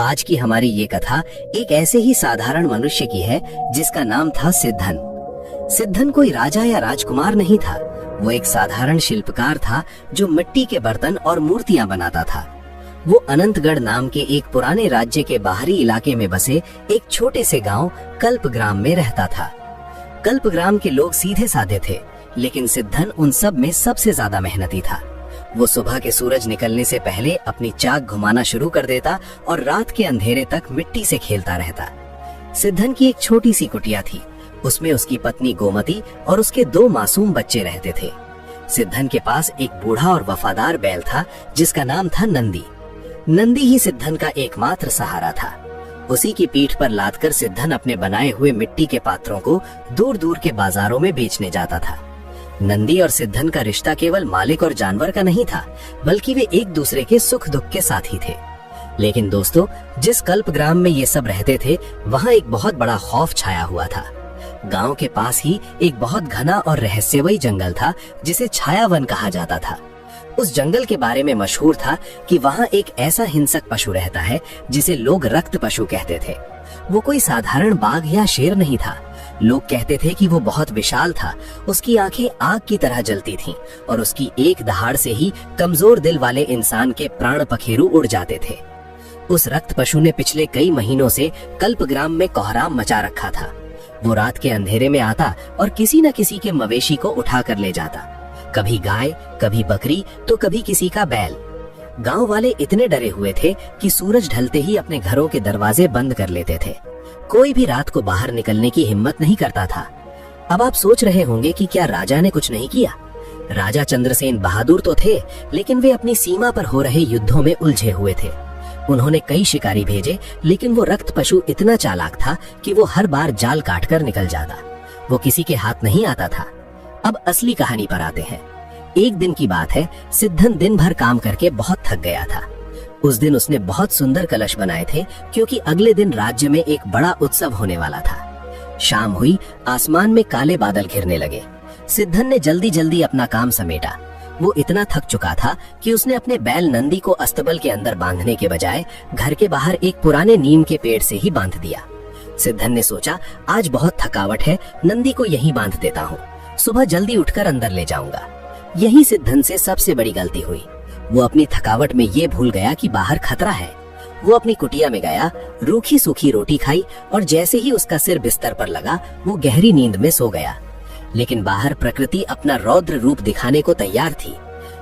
आज की हमारी ये कथा एक ऐसे ही साधारण मनुष्य की है जिसका नाम था सिद्धन। सिद्धन कोई राजा या राजकुमार नहीं था, वो एक साधारण शिल्पकार था जो मिट्टी के बर्तन और मूर्तियां बनाता था। वो अनंतगढ़ नाम के एक पुराने राज्य के बाहरी इलाके में बसे एक छोटे से गांव कल्पग्राम में रहता था। कल्पग्राम के लोग सीधे साधे थे, लेकिन सिद्धन उन सब में सबसे ज्यादा मेहनती था। वो सुबह के सूरज निकलने से पहले अपनी चाक घुमाना शुरू कर देता और रात के अंधेरे तक मिट्टी से खेलता रहता। सिद्धन की एक छोटी सी कुटिया थी, उसमें उसकी पत्नी गोमती और उसके 2 मासूम बच्चे रहते थे। सिद्धन के पास एक बूढ़ा और वफादार बैल था जिसका नाम था नंदी। नंदी ही सिद्धन का एकमात्र सहारा था। उसी की पीठ पर लादकर सिद्धन अपने बनाए हुए मिट्टी के पात्रों को दूर दूर के बाजारों में बेचने जाता था। नंदी और सिद्धन का रिश्ता केवल मालिक और जानवर का नहीं था, बल्कि वे एक दूसरे के सुख दुख के साथी थे। लेकिन दोस्तों, जिस कल्पग्राम में ये सब रहते थे, वहाँ एक बहुत बड़ा खौफ छाया हुआ था। गांव के पास ही एक बहुत घना और रहस्यमयी जंगल था जिसे छायावन कहा जाता था। उस जंगल के बारे में मशहूर था कि वहाँ एक ऐसा हिंसक पशु रहता है जिसे लोग रक्त पशु कहते थे। वो कोई साधारण बाघ या शेर नहीं था। लोग कहते थे कि वो बहुत विशाल था, उसकी आंखें आग की तरह जलती थीं और उसकी एक दहाड़ से ही कमजोर दिल वाले इंसान के प्राण पखेरु उड़ जाते थे। उस रक्त पशु ने पिछले कई महीनों से कल्पग्राम में कोहराम मचा रखा था। वो रात के अंधेरे में आता और किसी न किसी के मवेशी को उठा कर ले जाता, कभी गाय, कभी बकरी, तो कभी किसी का बैल। गांव वाले इतने डरे हुए थे कि सूरज ढलते ही अपने घरों के दरवाजे बंद कर लेते थे। कोई भी रात को बाहर निकलने की हिम्मत नहीं करता था। अब आप सोच रहे होंगे कि क्या राजा ने कुछ नहीं किया। राजा चंद्रसेन बहादुर तो थे, लेकिन वे अपनी सीमा पर हो रहे युद्धों में उलझे हुए थे। उन्होंने कई शिकारी भेजे, लेकिन वो रक्त पशु इतना चालाक था कि वो हर बार जाल काटकर निकल जाता। वो किसी के हाथ नहीं आता था। अब असली कहानी पर आते हैं। एक दिन की बात है, सिद्धन दिन भर काम करके बहुत थक गया था। उस दिन उसने बहुत सुंदर कलश बनाए थे, क्योंकि अगले दिन राज्य में एक बड़ा उत्सव होने वाला था। शाम हुई, आसमान में काले बादल घिरने लगे। सिद्धन ने जल्दी जल्दी अपना काम समेटा। वो इतना थक चुका था कि उसने अपने बैल नंदी को अस्तबल के अंदर बांधने के बजाय घर के बाहर एक पुराने नीम के पेड़ से ही बांध दिया। सिद्धन ने सोचा, आज बहुत थकावट है, नंदी को यहीं बांध देता हूँ, सुबह जल्दी उठकर अंदर ले जाऊंगा। यही सिद्धन से सबसे बड़ी गलती हुई। वो अपनी थकावट में ये भूल गया कि बाहर खतरा है। वो अपनी कुटिया में गया, रूखी सूखी रोटी खाई और जैसे ही उसका सिर बिस्तर पर लगा, वो गहरी नींद में सो गया। लेकिन बाहर प्रकृति अपना रौद्र रूप दिखाने को तैयार थी।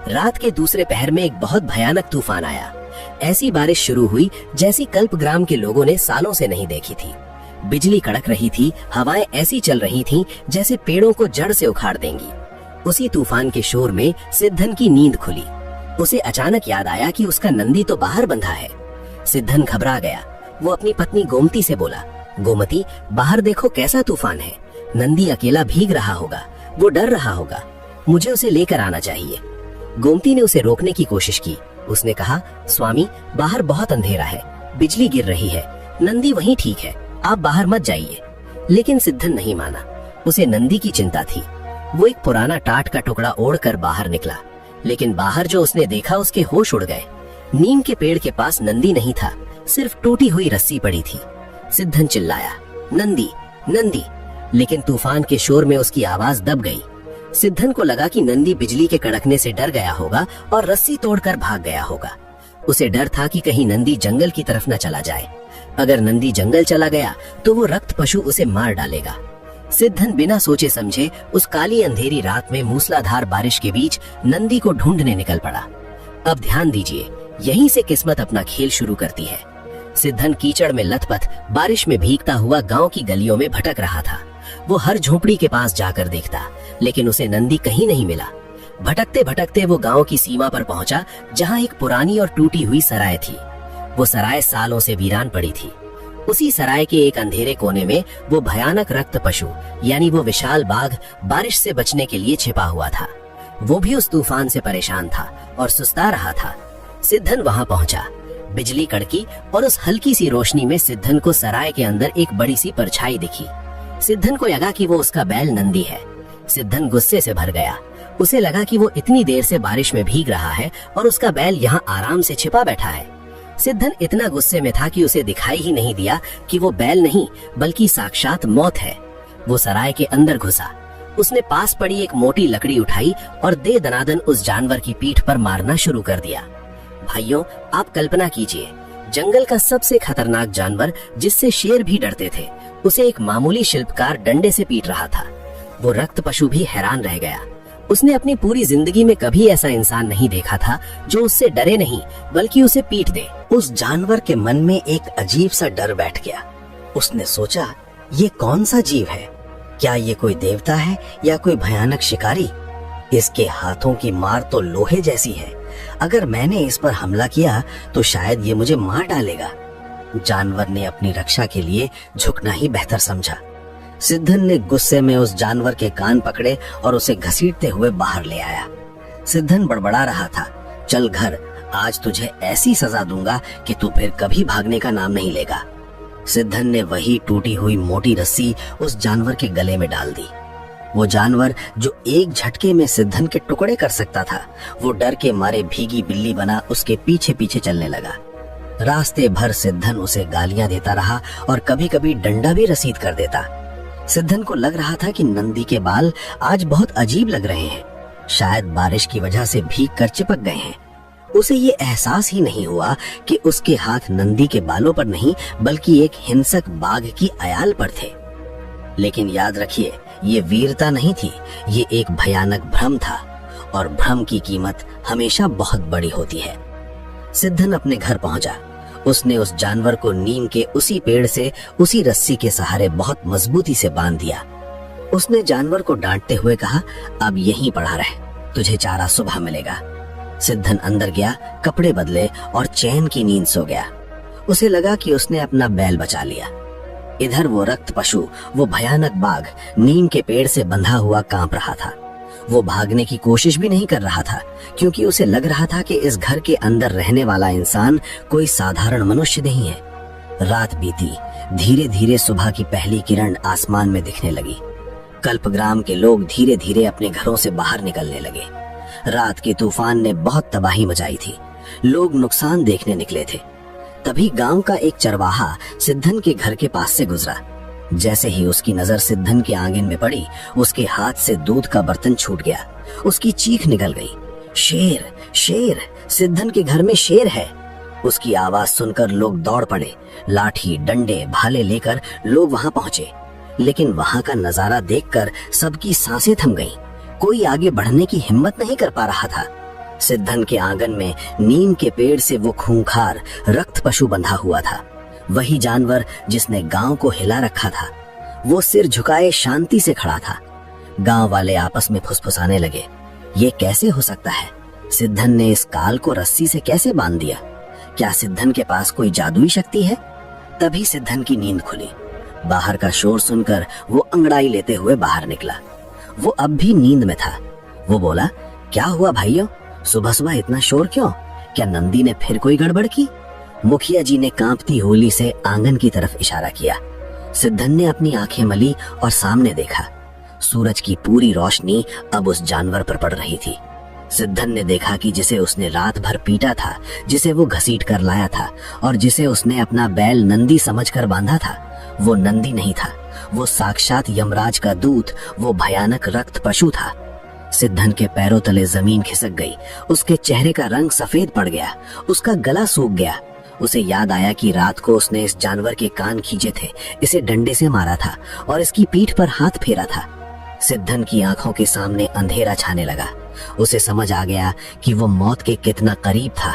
रात के दूसरे पहर में एक बहुत भयानक तूफान आया। ऐसी बारिश शुरू हुई जैसी कल्पग्राम के लोगों ने सालों से नहीं देखी थी। बिजली कड़क रही थी, हवाएं ऐसी चल रही थीं जैसे पेड़ों को जड़ से उखाड़ देंगी। उसी तूफान के शोर में सिद्धन की नींद खुली। उसे अचानक याद आया कि उसका नंदी तो बाहर बंधा है। सिद्धन घबरा गया। वो अपनी पत्नी गोमती से बोला, गोमती, बाहर देखो कैसा तूफान है। नंदी अकेला भीग रहा होगा, वो डर रहा होगा, मुझे उसे लेकर आना चाहिए। गोमती ने उसे रोकने की कोशिश की। उसने कहा, स्वामी, बाहर बहुत अंधेरा है, बिजली गिर रही है, नंदी वहीं ठीक है, आप बाहर मत जाइए। लेकिन सिद्धन नहीं माना। उसे नंदी की चिंता थी। वो एक पुराना टाट का टुकड़ा ओढ़कर बाहर निकला, लेकिन बाहर जो उसने देखा उसके होश उड़ गए। नीम के पेड़ के पास नंदी नहीं था, सिर्फ टूटी हुई रस्सी पड़ी थी। सिद्धन चिल्लाया, नंदी, नंदी, लेकिन तूफान के शोर में उसकी आवाज दब गई। सिद्धन को लगा कि नंदी बिजली के कड़कने से डर गया होगा और रस्सी तोड़कर भाग गया होगा। उसे डर था कि कहीं नंदी जंगल की तरफ न चला जाए। अगर नंदी जंगल चला गया तो वो रक्त पशु उसे मार डालेगा। सिद्धन बिना सोचे समझे उस काली अंधेरी रात में मूसलाधार बारिश के बीच नंदी को ढूंढने निकल पड़ा। अब ध्यान दीजिए, यहीं से किस्मत अपना खेल शुरू करती है। सिद्धन कीचड़ में लथपथ बारिश में भीगता हुआ गांव की गलियों में भटक रहा था। वो हर झोपड़ी के पास जाकर देखता, लेकिन उसे नंदी कहीं नहीं मिला। भटकते भटकते वो गांव की सीमा पर पहुंचा, जहां एक पुरानी और टूटी हुई सराय थी। वो सराय सालों से वीरान पड़ी थी। उसी सराय के एक अंधेरे कोने में वो भयानक रक्त पशु यानी वो विशाल बाघ बारिश से बचने के लिए छिपा हुआ था। वो भी उस तूफान से परेशान था और सुस्ता रहा था। सिद्धन वहां पहुंचा। बिजली कड़की और उस हल्की सी रोशनी में सिद्धन को सराय के अंदर एक बड़ी सी परछाई दिखी। सिद्धन को लगा कि वो उसका बैल नंदी है। सिद्धन गुस्से से भर गया। उसे लगा कि वो इतनी देर से बारिश में भीग रहा है और उसका बैल यहाँ आराम से छिपा बैठा है। सिद्धन इतना गुस्से में था कि उसे दिखाई ही नहीं दिया कि वो बैल नहीं बल्कि साक्षात मौत है। वो सराय के अंदर घुसा। उसने पास पड़ी एक मोटी लकड़ी उठाई और दे दनादन उस जानवर की पीठ पर मारना शुरू कर दिया। भाइयों, आप कल्पना कीजिए, जंगल का सबसे खतरनाक जानवर जिससे शेर भी डरते थे, उसे एक मामूली शिल्पकार डंडे से पीट रहा था। वो रक्त पशु भी हैरान रह गया। उसने अपनी पूरी जिंदगी में कभी ऐसा इंसान नहीं देखा था जो उससे डरे नहीं बल्कि उसे पीट दे। उस जानवर के मन में एक अजीब सा डर बैठ गया। उसने सोचा, ये कौन सा जीव है? क्या ये कोई देवता है या कोई भयानक शिकारी? इसके हाथों की मार तो लोहे जैसी है। अगर मैंने इस पर हमला किया तो शायद ये मुझे मार डालेगा। जानवर ने अपनी रक्षा के लिए झुकना ही बेहतर समझा। सिद्धन ने गुस्से में उस जानवर के कान पकड़े और उसे घसीटते हुए बाहर ले आया। सिद्धन बड़बड़ा रहा था, चल घर, आज तुझे ऐसी सजा दूंगा कि तू फिर कभी भागने का नाम नहीं लेगा। सिद्धन ने वही टूटी हुई मोटी रस्सी उस जानवर के गले में डाल दी। वो जानवर जो एक झटके में सिद्धन के टुकड़े कर सकता था, वो डर के मारे भीगी बिल्ली बना उसके पीछे पीछे चलने लगा। रास्ते भर सिद्धन उसे गालियां देता रहा और कभी कभी डंडा भी रसीद कर देता। सिद्धन को लग रहा था कि नंदी के बाल आज बहुत अजीब लग रहे हैं, शायद बारिश की वजह से भीग कर चिपक गए हैं। उसे ये एहसास ही नहीं हुआ कि उसके हाथ नंदी के बालों पर नहीं बल्कि एक हिंसक बाघ की अयाल पर थे। लेकिन याद रखिए, ये वीरता नहीं थी, ये एक भयानक भ्रम था, और भ्रम की कीमत हमेशा बहुत बड़ी होती है। सिद्धन अपने घर पहुंचा। उसने उस जानवर को नीम के उसी पेड़ से उसी रस्सी के सहारे बहुत मजबूती से बांध दिया। उसने जानवर को डांटते हुए कहा, अब यहीं पड़ा रह, तुझे चारा सुबह मिलेगा। सिद्धन अंदर गया, कपड़े बदले और चैन की नींद सो गया। उसे लगा कि उसने अपना बैल बचा लिया। इधर वो रक्त पशु, वो भयानक बाघ नीम के पेड़ से बंधा हुआ कांप रहा था। वो भागने की कोशिश भी नहीं कर रहा था, क्योंकि उसे लग रहा था कि इस घर के अंदर रहने वाला इंसान कोई साधारण मनुष्य नहीं है। रात बीती, धीरे धीरे सुबह की पहली किरण आसमान में दिखने लगी। कल्पग्राम के लोग धीरे धीरे अपने घरों से बाहर निकलने लगे। रात के तूफान ने बहुत तबाही मचाई थी। लोग नुकसान देखने निकले थे। तभी गांव का एक चरवाहा सिद्धन के घर के पास से गुजरा। जैसे ही उसकी नजर सिद्धन के आंगन में पड़ी, उसके हाथ से दूध का बर्तन छूट गया। उसकी चीख निकल गई, शेर, शेर, सिद्धन के घर में शेर है। उसकी आवाज सुनकर लोग दौड़ पड़े। लाठी, डंडे, भाले लेकर लोग वहां पहुंचे। लेकिन वहां का नजारा देखकर सबकी सांसें थम गईं। कोई आगे बढ़ने की हिम्मत नहीं कर पा रहा था। सिद्धन के आंगन में नीम के पेड़ से वो खूंखार रक्त पशु बंधा हुआ था, वही जानवर जिसने गांव को हिला रखा था। वो सिर झुकाए शांति से खड़ा था। गांव वाले आपस में फुसफुसाने लगे, ये कैसे हो सकता है? सिद्धन ने इस काल को रस्सी से कैसे बांध दिया? क्या सिद्धन के पास कोई जादुई शक्ति है? तभी सिद्धन की नींद खुली। बाहर का शोर सुनकर वो अंगड़ाई लेते हुए बाहर निकला। वो अब भी नींद में था। वो बोला, क्या हुआ भाइयों, सुबह सुबह इतना शोर क्यों? क्या नंदी ने फिर कोई गड़बड़ की? मुखिया जी ने कांपती होली से आंगन की तरफ इशारा किया। सिद्धन ने अपनी आंखें मली और सामने देखा। सूरज की पूरी रोशनी अब उस जानवर पर पड़ रही थी। सिद्धन ने देखा कि जिसे उसने रात भर पीटा था, जिसे वो घसीट कर लाया था और जिसे उसने अपना बैल नंदी समझकर बांधा था, वो नंदी नहीं था, वो साक्षात यमराज का दूत, वो भयानक रक्त पशु था। सिद्धन के पैरों तले जमीन खिसक गई। उसके चेहरे का रंग सफेद पड़ गया, उसका गला सूख गया। उसे याद आया कि रात को उसने इस जानवर के कान खींचे थे, इसे डंडे से मारा था और इसकी पीठ पर हाथ फेरा था। सिद्धन की आंखों के सामने अंधेरा छाने लगा। उसे समझ आ गया कि वो मौत के कितना करीब था।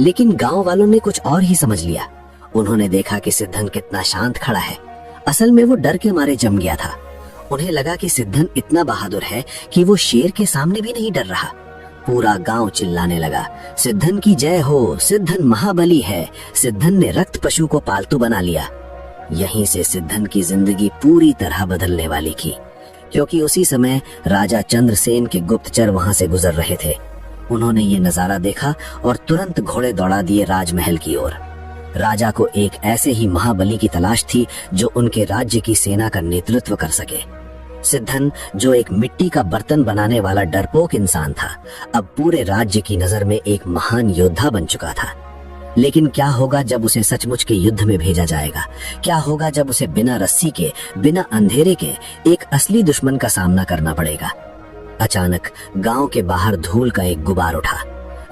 लेकिन गांव वालों ने कुछ और ही समझ लिया। उन्होंने देखा कि सिद्धन कितना शांत खड़ा है। असल में वो डर के मारे जम गया था। उन्हें लगा कि सिद्धन इतना बहादुर है कि वो शेर के सामने भी नहीं डर रहा। पूरा गांव चिल्लाने लगा, सिद्धन की जय हो, सिद्धन महाबली है, सिद्धन ने रक्त पशु को पालतू बना लिया। यहीं से सिद्धन की जिंदगी पूरी तरह बदलने वाली थी, क्योंकि उसी समय राजा चंद्रसेन के गुप्तचर वहां से गुजर रहे थे। उन्होंने ये नजारा देखा और तुरंत घोड़े दौड़ा दिए राजमहल की ओर। राजा को एक ऐसे ही महाबली की तलाश थी जो उनके राज्य की सेना का नेतृत्व कर सके। सिद्धन, जो एक मिट्टी का बर्तन बनाने वाला डरपोक इंसान था, अब पूरे राज्य की नजर में एक महान योद्धा बन चुका था। लेकिन क्या होगा जब उसे सचमुच के युद्ध में भेजा जाएगा? क्या होगा जब उसे बिना रस्सी के, बिना अंधेरे के एक असली दुश्मन का सामना करना पड़ेगा? अचानक गांव के बाहर धूल का एक गुबार उठा।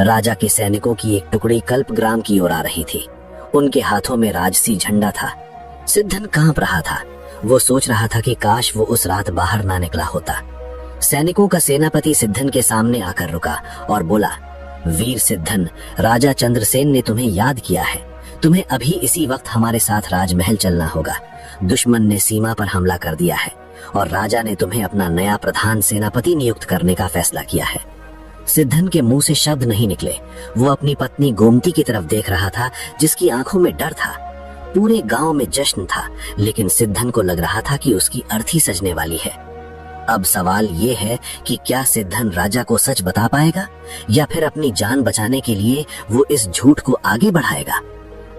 राजा के सैनिकों की एक टुकड़ी कल्पग्राम की ओर आ रही थी। उनके हाथों में राजसी झंडा था। सिद्धन कांप रहा था। वो सोच रहा था कि काश वो उस रात बाहर ना निकला होता। सैनिकों का सेनापति सिद्धन के सामने आकर रुका और बोला, वीर सिद्धन, राजा चंद्रसेन ने तुम्हें याद किया है। तुम्हें अभी इसी वक्त हमारे साथ राजमहल चलना होगा। दुश्मन ने सीमा पर हमला कर दिया है और राजा ने तुम्हें अपना नया प्रधान सेनापति नियुक्त करने का फैसला किया है। सिद्धन के मुंह से शब्द नहीं निकले। वो अपनी पत्नी गोमती की तरफ देख रहा था, जिसकी आंखों में डर था। पूरे गांव में जश्न था, लेकिन सिद्धन को लग रहा था कि उसकी अर्थी सजने वाली है। अब सवाल ये है कि क्या सिद्धन राजा को सच बता पाएगा या फिर अपनी जान बचाने के लिए वो इस झूठ को आगे बढ़ाएगा?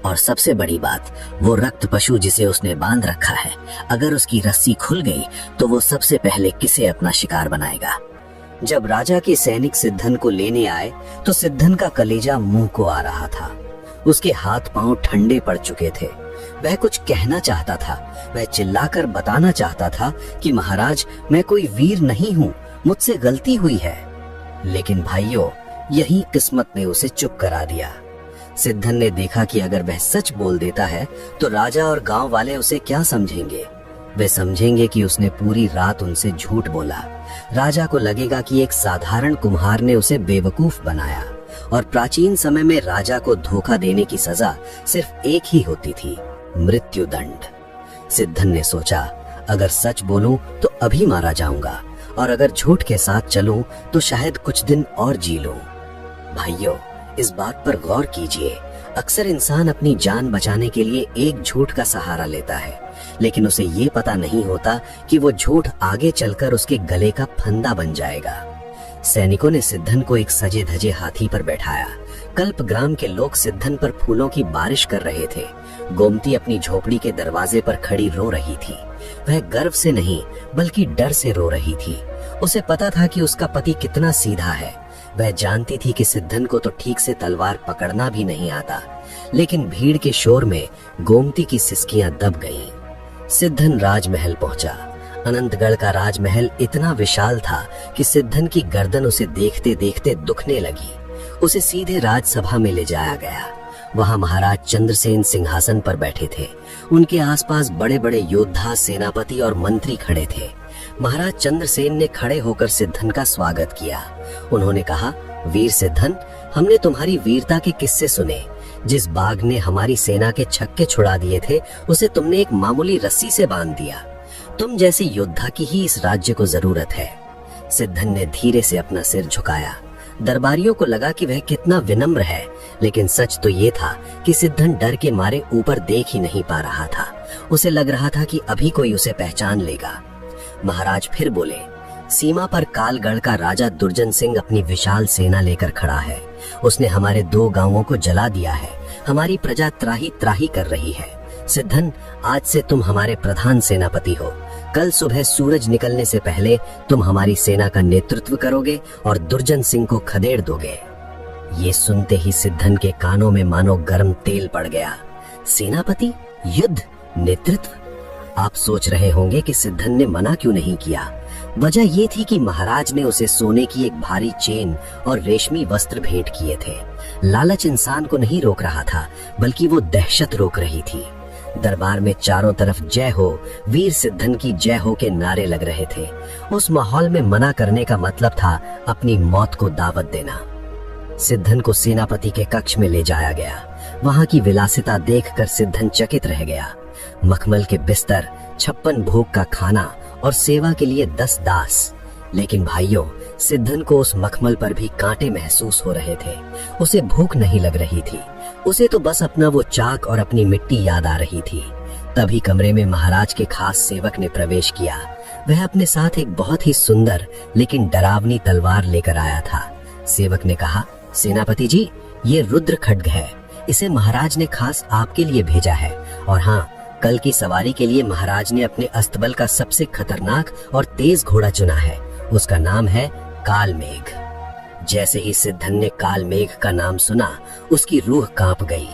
और सबसे बड़ी बात, वो रक्त पशु जिसे उसने बांध रखा है, अगर उसकी रस्सी खुल गई तो वो सबसे पहले किसे अपना शिकार बनाएगा? जब राजा के सैनिक सिद्धन को लेने आए तो सिद्धन का कलेजा मुंह को आ रहा था। उसके हाथ पांव ठंडे पड़ चुके थे। वह कुछ कहना चाहता था। वह चिल्लाकर बताना चाहता था कि महाराज, मैं कोई वीर नहीं हूँ, मुझसे गलती हुई है। लेकिन भाइयों, यही किस्मत ने उसे चुप करा दिया। सिद्धन ने देखा कि अगर वह सच बोल देता है तो राजा और गांव वाले उसे क्या समझेंगे? वे समझेंगे कि उसने पूरी रात उनसे झूठ बोला। राजा को लगेगा कि एक साधारण कुम्हार ने उसे बेवकूफ बनाया। और प्राचीन समय में राजा को धोखा देने की सजा सिर्फ एक ही होती थी, मृत्युदंड। सिद्धन ने सोचा, अगर सच बोलूं तो अभी मारा जाऊंगा, और अगर झूठ के साथ चलूं तो शायद कुछ दिन और जी लूं। भाइयों, इस बात पर गौर कीजिए। अक्सर इंसान अपनी जान बचाने के लिए एक झूठ का सहारा लेता है, लेकिन उसे ये पता नहीं होता कि वो झूठ आगे चलकर उसके गले का फंदा बन जाएगा। सैनिकों ने सिद्धन को एक सजे धजे हाथी पर बैठाया। कल्पग्राम के लोग सिद्धन पर फूलों की बारिश कर रहे थे। गोमती अपनी झोपड़ी के दरवाजे पर खड़ी रो रही थी। वह गर्व से नहीं बल्कि डर से रो रही थी। उसे पता था कि उसका पति कितना सीधा है। वह जानती थी कि सिद्धन को तो ठीक से तलवार पकड़ना भी नहीं आता, लेकिन भीड़ के शोर में गोमती की सिसकियां दब गईं। सिद्धन राजमहल पहुंचा। अनंतगढ़ का राजमहल इतना विशाल था कि सिद्धन की गर्दन उसे देखते देखते दुखने लगी। उसे सीधे राजसभा में ले जाया गया। वहां महाराज चंद्रसेन सिंहासन पर बैठे थे। उनके आसपास बड़े बड़े योद्धा, सेनापति और मंत्री खड़े थे। महाराज चंद्रसेन ने खड़े होकर सिद्धन का स्वागत किया। उन्होंने कहा, वीर सिद्धन, हमने तुम्हारी वीरता के किस्से सुने। जिस बाघ ने हमारी सेना के छक्के छुड़ा दिए थे, उसे तुमने एक मामूली रस्सी से बांध दिया। तुम जैसे योद्धा की ही इस राज्य को जरूरत है। सिद्धन ने धीरे से अपना सिर झुकाया। दरबारियों को लगा कि वह कितना विनम्र है, लेकिन सच तो ये था कि सिद्धन डर के मारे ऊपर देख ही नहीं पा रहा था। उसे लग रहा था कि अभी कोई उसे पहचान लेगा। महाराज फिर बोले, सीमा पर कालगढ़ का राजा दुर्जन सिंह अपनी विशाल सेना लेकर खड़ा है। उसने हमारे 2 गांवों को जला दिया है। हमारी प्रजा त्राही त्राही कर रही है। सिद्धन, आज से तुम हमारे प्रधान सेनापति हो। कल सुबह सूरज निकलने से पहले तुम हमारी सेना का नेतृत्व करोगे और दुर्जन सिंह को खदेड़ दोगे। ये सुनते ही सिद्धन के कानों में मानो गर्म तेल पड़ गया। सेनापति, युद्ध, नेतृत्व। आप सोच रहे होंगे कि सिद्धन ने मना क्यों नहीं किया। वजह ये थी कि महाराज ने उसे सोने की एक भारी चेन और रेशमी वस्त्र भेंट किए थे। लालच इंसान को नहीं रोक रहा था, बल्कि वो दहशत रोक रही थी। दरबार में चारों तरफ जय हो, वीर सिद्धन की जय हो के नारे लग रहे थे। उस माहौल में मना करने का मतलब था अपनी मौत को दावत देना। सिद्धन को सेनापति के कक्ष में ले जाया गया। वहां की विलासिता देखकर सिद्धन चकित रह गया। मखमल के बिस्तर, 56 भोग का खाना और सेवा के लिए 10 दास। लेकिन भाइयों, सिद्धन को उस मखमल पर भी कांटे महसूस हो रहे थे। उसे भूख नहीं लग रही थी। उसे तो बस अपना वो चाक और अपनी मिट्टी याद आ रही थी। तभी कमरे में महाराज के खास सेवक ने प्रवेश किया। वह अपने साथ एक बहुत ही सुंदर लेकिन डरावनी तलवार लेकर आया था। सेवक ने कहा, सेनापति जी, ये रुद्र खड्ग है। इसे महाराज ने खास आपके लिए भेजा है। और हाँ, कल की सवारी के लिए महाराज ने अपने अस्तबल का सबसे खतरनाक और तेज घोड़ा चुना है। उसका नाम है कालमेघ। जैसे ही सिद्धन ने कालमेघ का नाम सुना, उसकी रूह कांप गई।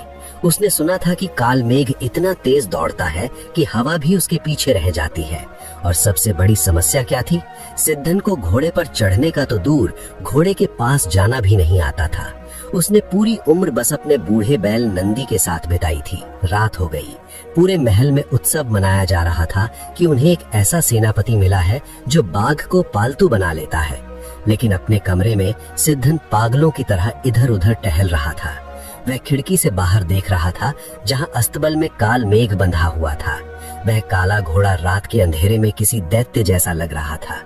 उसने सुना था कि कालमेघ इतना तेज दौड़ता है कि हवा भी उसके पीछे रह जाती है। और सबसे बड़ी समस्या क्या थी? सिद्धन को घोड़े पर चढ़ने का तो दूर, घोड़े के पास जाना भी नहीं आता था। उसने पूरी उम्र बस अपने बूढ़े बैल नंदी के साथ बिताई थी। रात हो गई। पूरे महल में उत्सव मनाया जा रहा था कि उन्हें एक ऐसा सेनापति मिला है जो बाघ को पालतू बना लेता है। लेकिन अपने कमरे में सिद्धन पागलों की तरह इधर उधर टहल रहा था। वह खिड़की से बाहर देख रहा था जहां अस्तबल में कालमेघ बंधा हुआ था। वह काला घोड़ा रात के अंधेरे में किसी दैत्य जैसा लग रहा था।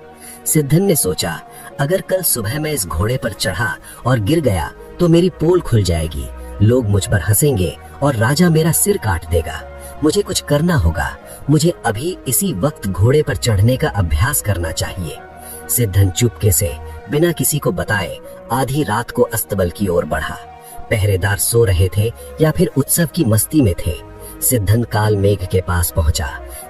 सिद्धन ने सोचा, अगर कल सुबह मैं इस घोड़े पर चढ़ा और गिर गया तो मेरी पोल खुल जाएगी, लोग मुझ पर हंसेंगे और राजा मेरा सिर काट देगा। मुझे कुछ करना होगा। मुझे अभी इसी वक्त घोड़े पर चढ़ने का अभ्यास करना चाहिए। सिद्धन चुपके से बिना किसी को बताए आधी रात को अस्तबल की ओर बढ़ा। पहरेदार सो रहे थे या फिर उत्सव की मस्ती में थे। सिद्धन कालमेघ के पास पहुंचा।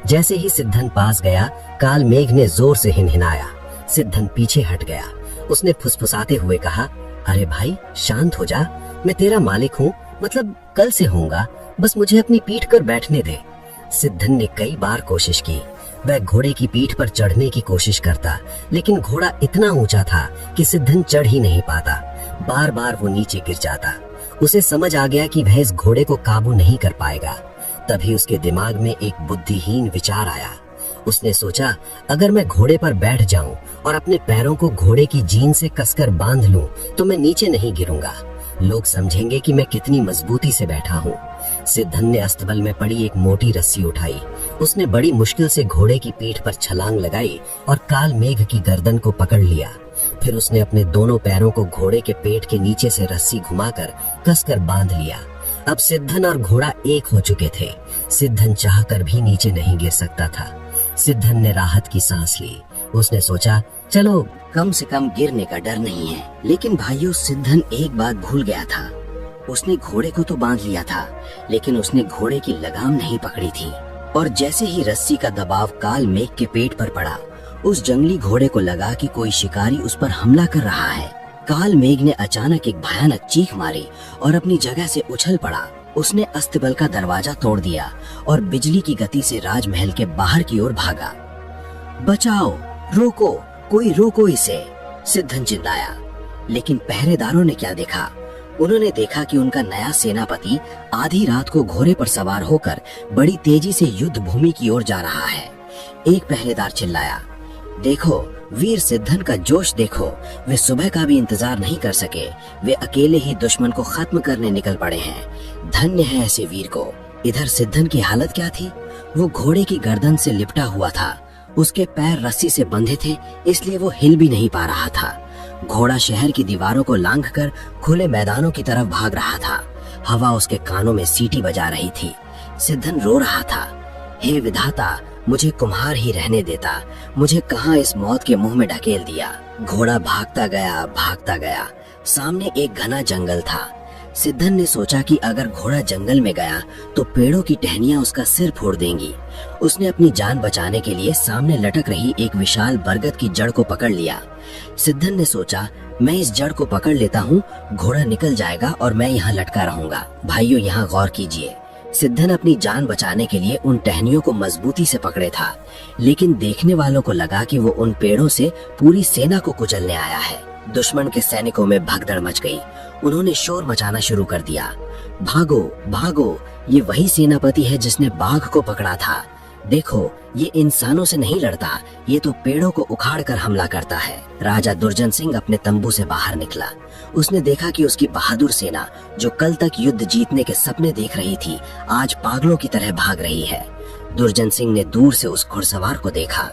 जैसे ही सिद्धन पास गया, कालमेघ ने जोर से हिनहिनाया। सिद्धन पीछे हट गया। उसने फुसफुसाते हुए कहा, अरे भाई शांत हो जा, मैं तेरा मालिक हूँ, मतलब कल से होऊंगा, बस मुझे अपनी पीठ पर बैठने दे। सिद्धन ने कई बार कोशिश की। वह घोड़े की पीठ पर चढ़ने की कोशिश करता, लेकिन घोड़ा इतना ऊंचा था कि सिद्धन चढ़ ही नहीं पाता। बार बार वो नीचे गिर जाता। उसे समझ आ गया कि वह इस घोड़े को काबू नहीं कर पाएगा। तभी उसके दिमाग में एक बुद्धिहीन विचार आया। उसने सोचा, अगर मैं घोड़े पर बैठ जाऊं और अपने पैरों को घोड़े की जीन से कसकर बांध लूं, तो मैं नीचे नहीं गिरूंगा। लोग समझेंगे कि मैं कितनी मजबूती से बैठा हूँ। सिद्धन ने अस्तबल में पड़ी एक मोटी रस्सी उठाई। उसने बड़ी मुश्किल से घोड़े की पीठ पर छलांग लगाई और कालमेघ की गर्दन को पकड़ लिया। फिर उसने अपने दोनों पैरों को घोड़े के पेट के नीचे से रस्सी घुमाकर कसकर बांध लिया। अब सिद्धन और घोड़ा एक हो चुके थे। सिद्धन चाहकर भी नीचे नहीं गिर सकता था। सिद्धन ने राहत की सांस ली। उसने सोचा, चलो कम से कम गिरने का डर नहीं है। लेकिन भाइयों, सिद्धन एक बात भूल गया था। उसने घोड़े को तो बांध लिया था, लेकिन उसने घोड़े की लगाम नहीं पकड़ी थी। और जैसे ही रस्सी का दबाव कालमेघ के पेट पर पड़ा, उस जंगली घोड़े को लगा कि कोई शिकारी उस पर हमला कर रहा है। कालमेघ ने अचानक एक भयानक चीख मारी और अपनी जगह से उछल पड़ा। उसने अस्तबल का दरवाजा तोड़ दिया और बिजली की गति से राजमहल के बाहर की ओर भागा। बचाओ, रोको, कोई रोको इसे, सिद्धन चिल्लाया। लेकिन पहरेदारों ने क्या देखा? उन्होंने देखा कि उनका नया सेनापति आधी रात को घोड़े पर सवार होकर बड़ी तेजी से युद्ध भूमि की ओर जा रहा है। एक पहरेदार चिल्लाया, देखो, वीर सिद्धन का जोश देखो। वे सुबह का भी इंतजार नहीं कर सके। वे अकेले ही दुश्मन को खत्म करने निकल पड़े हैं। धन्य है ऐसे वीर को। इधर सिद्धन की हालत क्या थी? वो घोड़े की गर्दन से लिपटा हुआ था। उसके पैर रस्सी से बंधे थे, इसलिए वो हिल भी नहीं पा रहा था। घोड़ा शहर की दीवारों को लांघकर खुले मैदानों की तरफ भाग रहा था। हवा उसके कानों में सीटी बजा रही थी। सिद्धन रो रहा था, हे विधाता, मुझे कुम्हार ही रहने देता। मुझे कहाँ इस मौत के मुंह में ढकेल दिया। घोड़ा भागता गया, भागता गया। सामने एक घना जंगल था। सिद्धन ने सोचा कि अगर घोड़ा जंगल में गया तो पेड़ों की टहनियां उसका सिर फोड़ देंगी। उसने अपनी जान बचाने के लिए सामने लटक रही एक विशाल बरगद की जड़ को पकड़ लिया। सिद्धन ने सोचा, मैं इस जड़ को पकड़ लेता हूँ, घोड़ा निकल जाएगा और मैं यहाँ लटका रहूंगा। भाइयों, यहाँ गौर कीजिए। सिद्धन अपनी जान बचाने के लिए उन टहनियों को मजबूती से पकड़े था, लेकिन देखने वालों को लगा कि वो उन पेड़ों से पूरी सेना को कुचलने आया है। दुश्मन के सैनिकों में भगदड़ मच गई। उन्होंने शोर मचाना शुरू कर दिया, भागो, भागो, ये वही सेनापति है जिसने बाघ को पकड़ा था। देखो, ये इंसानों से नहीं लड़ता, ये तो पेड़ों को उखाड़कर हमला करता है। राजा दुर्जन सिंह अपने तंबू से बाहर निकला। उसने देखा कि उसकी बहादुर सेना, जो कल तक युद्ध जीतने के सपने देख रही थी, आज पागलों की तरह भाग रही है। दुर्जन सिंह ने दूर से उस घुड़सवार को देखा।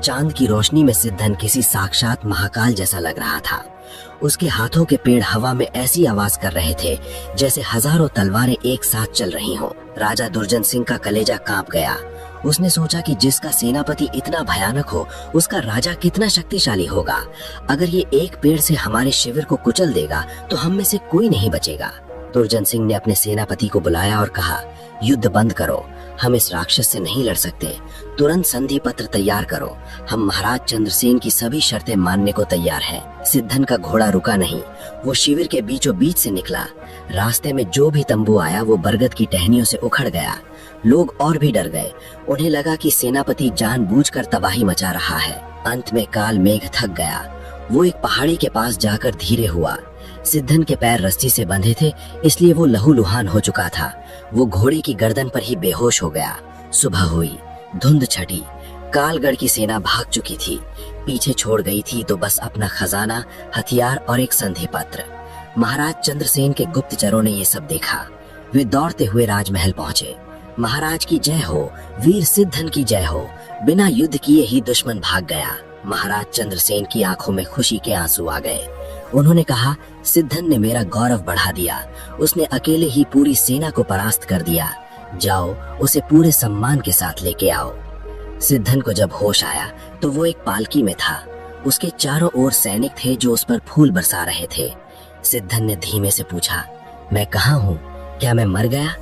चांद की रोशनी में सिद्धन किसी साक्षात महाकाल जैसा लग रहा था। उसके हाथों के पेड़ हवा में ऐसी आवाज कर रहे थे जैसे हजारों तलवारें एक साथ चल रही हों। राजा दुर्जन सिंह का कलेजा कांप गया। उसने सोचा कि जिसका सेनापति इतना भयानक हो, उसका राजा कितना शक्तिशाली होगा। अगर ये एक पेड़ से हमारे शिविर को कुचल देगा तो हम में से कोई नहीं बचेगा। दुर्जन सिंह ने अपने सेनापति को बुलाया और कहा, युद्ध बंद करो, हम इस राक्षस से नहीं लड़ सकते। तुरंत संधि पत्र तैयार करो। हम महाराज चंद्रसेन की सभी शर्तें मानने को तैयार हैं। सिद्धन का घोड़ा रुका नहीं, वो शिविर के बीचों बीच से निकला। रास्ते में जो भी तंबू आया वो बरगद की टहनियों से उखड़ गया। लोग और भी डर गए। उन्हें लगा कि सेनापति जानबूझकर तबाही मचा रहा है। अंत में काल मेघ थक गया। वो एक पहाड़ी के पास जाकर धीरे हुआ। सिद्धन के पैर रस्सी से बंधे थे, इसलिए वो लहूलुहान हो चुका था। वो घोड़े की गर्दन पर ही बेहोश हो गया। सुबह हुई, धुंध छटी। कालगढ़ की सेना भाग चुकी थी। पीछे छोड़ गई थी तो बस अपना खजाना, हथियार और एक संधि पत्र। महाराज चंद्रसेन के गुप्तचरों ने ये सब देखा। वे दौड़ते हुए राजमहल पहुंचे। महाराज की जय हो, वीर सिद्धन की जय हो। बिना युद्ध किए ही दुश्मन भाग गया। महाराज चंद्रसेन की आंखों में खुशी के आंसू आ गए। उन्होंने कहा, सिद्धन ने मेरा गौरव बढ़ा दिया। उसने अकेले ही पूरी सेना को परास्त कर दिया। जाओ, उसे पूरे सम्मान के साथ लेके आओ। सिद्धन को जब होश आया तो वो एक पालकी में था। उसके चारों ओर सैनिक थे जो उस पर फूल बरसा रहे थे। सिद्धन ने धीमे से पूछा, मैं कहाँ हूँ? क्या मैं मर गया?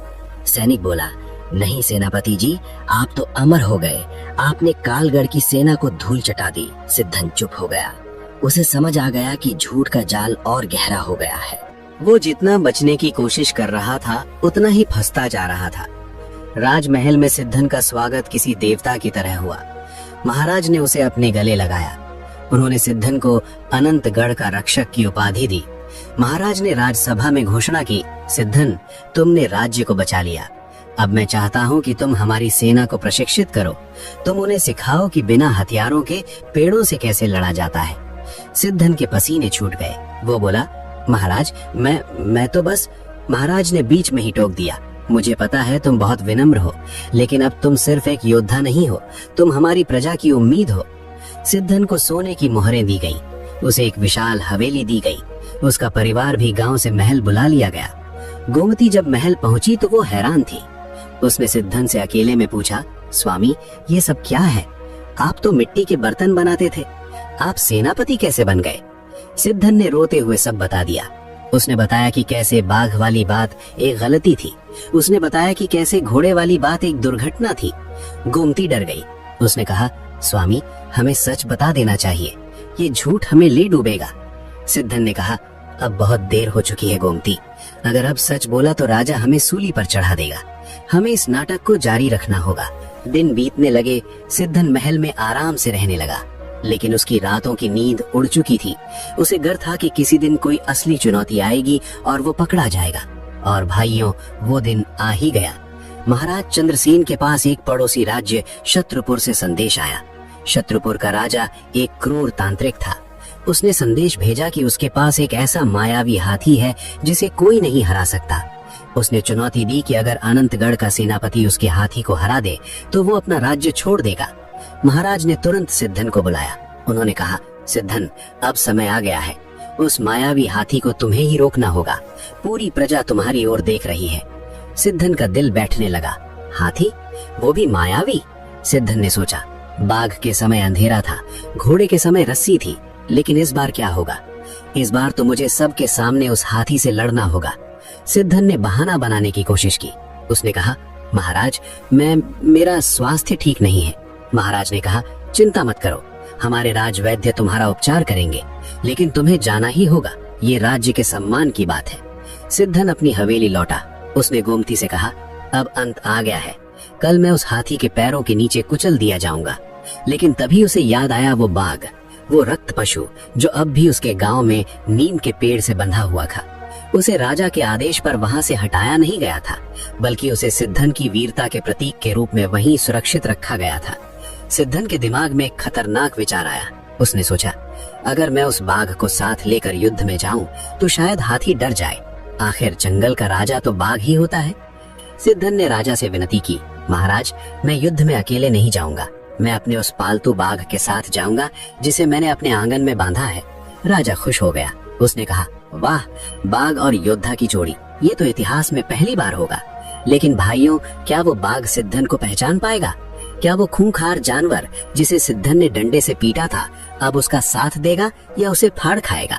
सैनिक बोला, नहीं सेनापति जी, आप तो अमर हो गए। आपने कालगढ़ की सेना को धूल चटा दी। सिद्धन चुप हो गया। उसे समझ आ गया कि झूठ का जाल और गहरा हो गया है। वो जितना बचने की कोशिश कर रहा था उतना ही फंसता जा रहा था। राजमहल में सिद्धन का स्वागत किसी देवता की तरह हुआ। महाराज ने उसे अपने गले लगाया। उन्होंने सिद्धन को अनंतगढ़ का रक्षक की उपाधि दी। महाराज ने राजसभा में घोषणा की, सिद्धन, तुमने राज्य को बचा लिया। अब मैं चाहता हूँ कि तुम हमारी सेना को प्रशिक्षित करो। तुम उन्हें सिखाओ कि बिना हथियारों के पेड़ों से कैसे लड़ा जाता है। सिद्धन के पसीने छूट गए। वो बोला, महाराज, मैं तो बस। महाराज ने बीच में ही टोक दिया, मुझे पता है तुम बहुत विनम्र हो, लेकिन अब तुम सिर्फ एक योद्धा नहीं हो, तुम हमारी प्रजा की उम्मीद हो। सिद्धन को सोने की मोहरें दी गई। उसे एक विशाल हवेली दी गई। उसका परिवार भी गांव से महल बुला लिया गया। गोमती जब महल पहुंची तो वो हैरान थी। उसने सिद्धन से अकेले में पूछा, स्वामी, ये सब क्या है? आप तो मिट्टी के बर्तन बनाते थे, आप सेनापति कैसे बन गए? सिद्धन ने रोते हुए सब बता दिया। उसने बताया कि कैसे बाघ वाली बात एक गलती थी। उसने बताया कि कैसे घोड़े वाली बात एक दुर्घटना थी। गोमती डर गई। उसने कहा, स्वामी, हमें सच बता देना चाहिए, ये झूठ हमें ले डूबेगा। सिद्धन ने कहा, अब बहुत देर हो चुकी है गोमती। अगर अब सच बोला तो राजा हमें सूली पर चढ़ा देगा। हमें इस नाटक को जारी रखना होगा। दिन बीतने लगे। सिद्धन महल में आराम से रहने लगा, लेकिन उसकी रातों की नींद उड़ चुकी थी। उसे डर था कि किसी दिन कोई असली चुनौती आएगी और वो पकड़ा जाएगा। और भाइयों, वो दिन आ ही गया। महाराज चंद्रसेन के पास एक पड़ोसी राज्य शत्रुपुर से संदेश आया। शत्रुपुर का राजा एक क्रूर तांत्रिक था। उसने संदेश भेजा कि उसके पास एक ऐसा मायावी हाथी है जिसे कोई नहीं हरा सकता। उसने चुनौती दी कि अगर अनंतगढ़ का सेनापति उसके हाथी को हरा दे तो वो अपना राज्य छोड़ देगा। महाराज ने तुरंत सिद्धन को बुलाया। उन्होंने कहा, सिद्धन, अब समय आ गया है। उस मायावी हाथी को तुम्हें ही रोकना होगा। पूरी प्रजा तुम्हारी ओर देख रही है। सिद्धन का दिल बैठने लगा। हाथी, वो भी मायावी? सिद्धन ने सोचा, बाघ के समय अंधेरा था, घोड़े के समय रस्सी थी, लेकिन इस बार क्या होगा? इस बार तो मुझे सबके सामने उस हाथी से लड़ना होगा। सिद्धन ने बहाना बनाने की कोशिश की। उसने कहा, महाराज, मेरा स्वास्थ्य ठीक नहीं है। महाराज ने कहा, चिंता मत करो, हमारे राजवैद्य तुम्हारा उपचार करेंगे, लेकिन तुम्हें जाना ही होगा। ये राज्य के सम्मान की बात है। सिद्धन अपनी हवेली लौटा। उसने गोमती से कहा, अब अंत आ गया है। कल मैं उस हाथी के पैरों के नीचे कुचल दिया जाऊंगा। लेकिन तभी उसे याद आया वो बाघ, वो रक्त पशु जो अब भी उसके गांव में नीम के पेड़ से बंधा हुआ था। उसे राजा के आदेश पर वहां से हटाया नहीं गया था, बल्कि उसे सिद्धन की वीरता के प्रतीक के रूप में वहीं सुरक्षित रखा गया था। सिद्धन के दिमाग में एक खतरनाक विचार आया। उसने सोचा, अगर मैं उस बाघ को साथ लेकर युद्ध में जाऊं तो शायद हाथी डर जाए। आखिर जंगल का राजा तो बाघ ही होता है। सिद्धन ने राजा से विनती की, महाराज, मैं युद्ध में अकेले नहीं जाऊंगा। मैं अपने उस पालतू बाघ के साथ जाऊंगा जिसे मैंने अपने आंगन में बांधा है। राजा खुश हो गया। उसने कहा, वाह, बाघ और योद्धा की जोड़ी, ये तो इतिहास में पहली बार होगा। लेकिन भाइयों, क्या वो बाघ सिद्धन को पहचान पाएगा? क्या वो खूंखार जानवर जिसे सिद्धन ने डंडे से पीटा था अब उसका साथ देगा या उसे फाड़ खाएगा?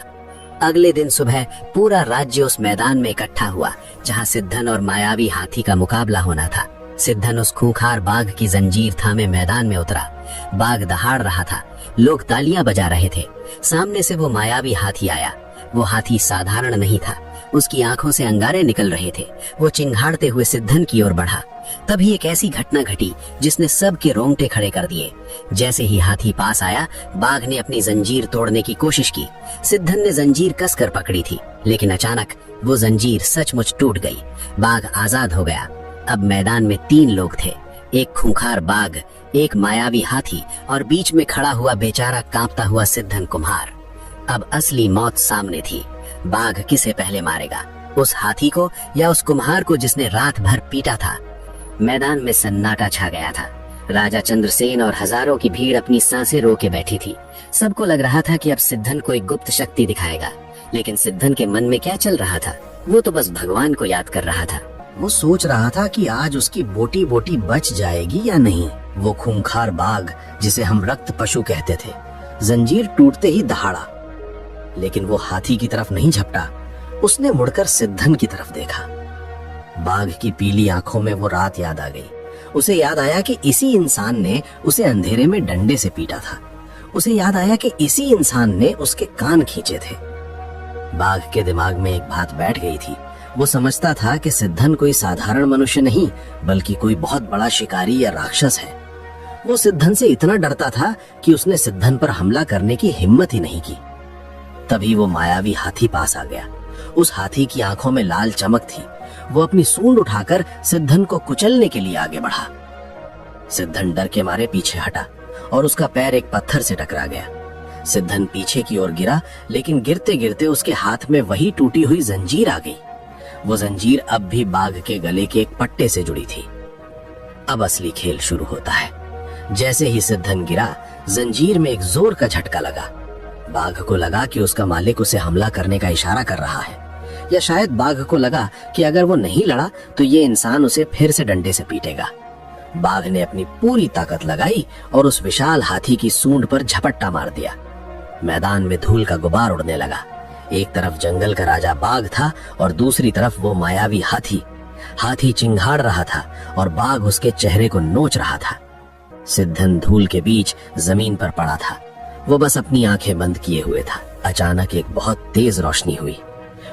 अगले दिन सुबह पूरा राज्य उस मैदान में इकट्ठा हुआ जहां सिद्धन और मायावी हाथी का मुकाबला होना था। सिद्धन उस खूंखार बाघ की जंजीर थामे मैदान में उतरा। बाघ दहाड़ रहा था, लोग तालियां बजा रहे थे। सामने से वो मायावी हाथी आया। वो हाथी साधारण नहीं था, उसकी आंखों से अंगारे निकल रहे थे। वो चिंघाड़ते हुए सिद्धन की ओर बढ़ा। तभी एक ऐसी घटना घटी जिसने सबके रोंगटे खड़े कर दिए। जैसे ही हाथी पास आया, बाघ ने अपनी जंजीर तोड़ने की कोशिश की। सिद्धन ने जंजीर कसकर पकड़ी थी, लेकिन अचानक वो जंजीर सचमुच टूट गई। बाघ आजाद हो गया। अब मैदान में 3 लोग थे, एक खूंखार बाघ, एक मायावी हाथी और बीच में खड़ा हुआ बेचारा कांपता हुआ सिद्धन कुम्हार। अब असली मौत सामने थी। बाघ किसे पहले मारेगा, उस हाथी को या उस कुम्हार को जिसने रात भर पीटा था? मैदान में सन्नाटा छा गया था। राजा चंद्रसेन और हजारों की भीड़ अपनी सांसें रोके बैठी थी। सबको लग रहा था कि अब सिद्धन कोई गुप्त शक्ति दिखाएगा, लेकिन सिद्धन के मन में क्या चल रहा था? वो तो बस भगवान को याद कर रहा था। वो सोच रहा था कि आज उसकी बोटी बोटी बच जाएगी या नहीं। वो खूंखार बाघ, जिसे हम रक्त पशु कहते थे, जंजीर टूटते ही दहाड़ा, लेकिन वो हाथी की तरफ नहीं झपटा। उसने मुड़कर सिद्धन की तरफ देखा। बाघ की पीली आंखों में वो रात याद आ गई। उसे याद आया कि इसी इंसान ने उसे अंधेरे में डंडे से पीटा था। उसे याद आया कि इसी इंसान ने उसके कान खींचे थे। बाघ के दिमाग में एक बात बैठ गई थी। वो समझता था कि सिद्धन कोई साधारण मनुष्य नहीं, बल्कि कोई बहुत बड़ा शिकारी या राक्षस है। वो सिद्धन से इतना डरता था कि उसने सिद्धन पर हमला करने की हिम्मत ही नहीं की। तभी वो मायावी हाथी पास आ गया। उस हाथी की आंखों में लाल चमक थी। वो अपनी सूंड उठाकर सिद्धन को कुचलने के लिए आगे बढ़ा। सिद्धन डर के मारे पीछे हटा और उसका पैर एक पत्थर से टकरा गया। सिद्धन पीछे की ओर गिरा, लेकिन गिरते गिरते उसके हाथ में वही टूटी हुई जंजीर आ गई। वो जंजीर अब भी बाघ के गले के एक पट्टे से जुड़ी थी। अब असली खेल शुरू होता है। जैसे ही सिद्धन गिरा, जंजीर में एक जोर का झटका लगा। बाघ को लगा कि उसका मालिक उसे हमला करने का इशारा कर रहा है, या शायद बाघ को लगा कि अगर वो नहीं लड़ा तो ये इंसान उसे फिर से डंडे से पीटेगा। बाघ ने अपनी पूरी ताकत लगाई और उस विशाल हाथी की सूंड पर झपट्टा मार दिया। मैदान में धूल का गुबार उड़ने लगा। एक तरफ जंगल का राजा बाघ था और दूसरी तरफ वो मायावी हाथी। हाथी चिंघाड़ रहा था और बाघ उसके चेहरे को नोच रहा था। सिद्धन धूल के बीच जमीन पर पड़ा था। वो बस अपनी आंखें बंद किए हुए था। अचानक एक बहुत तेज रोशनी हुई।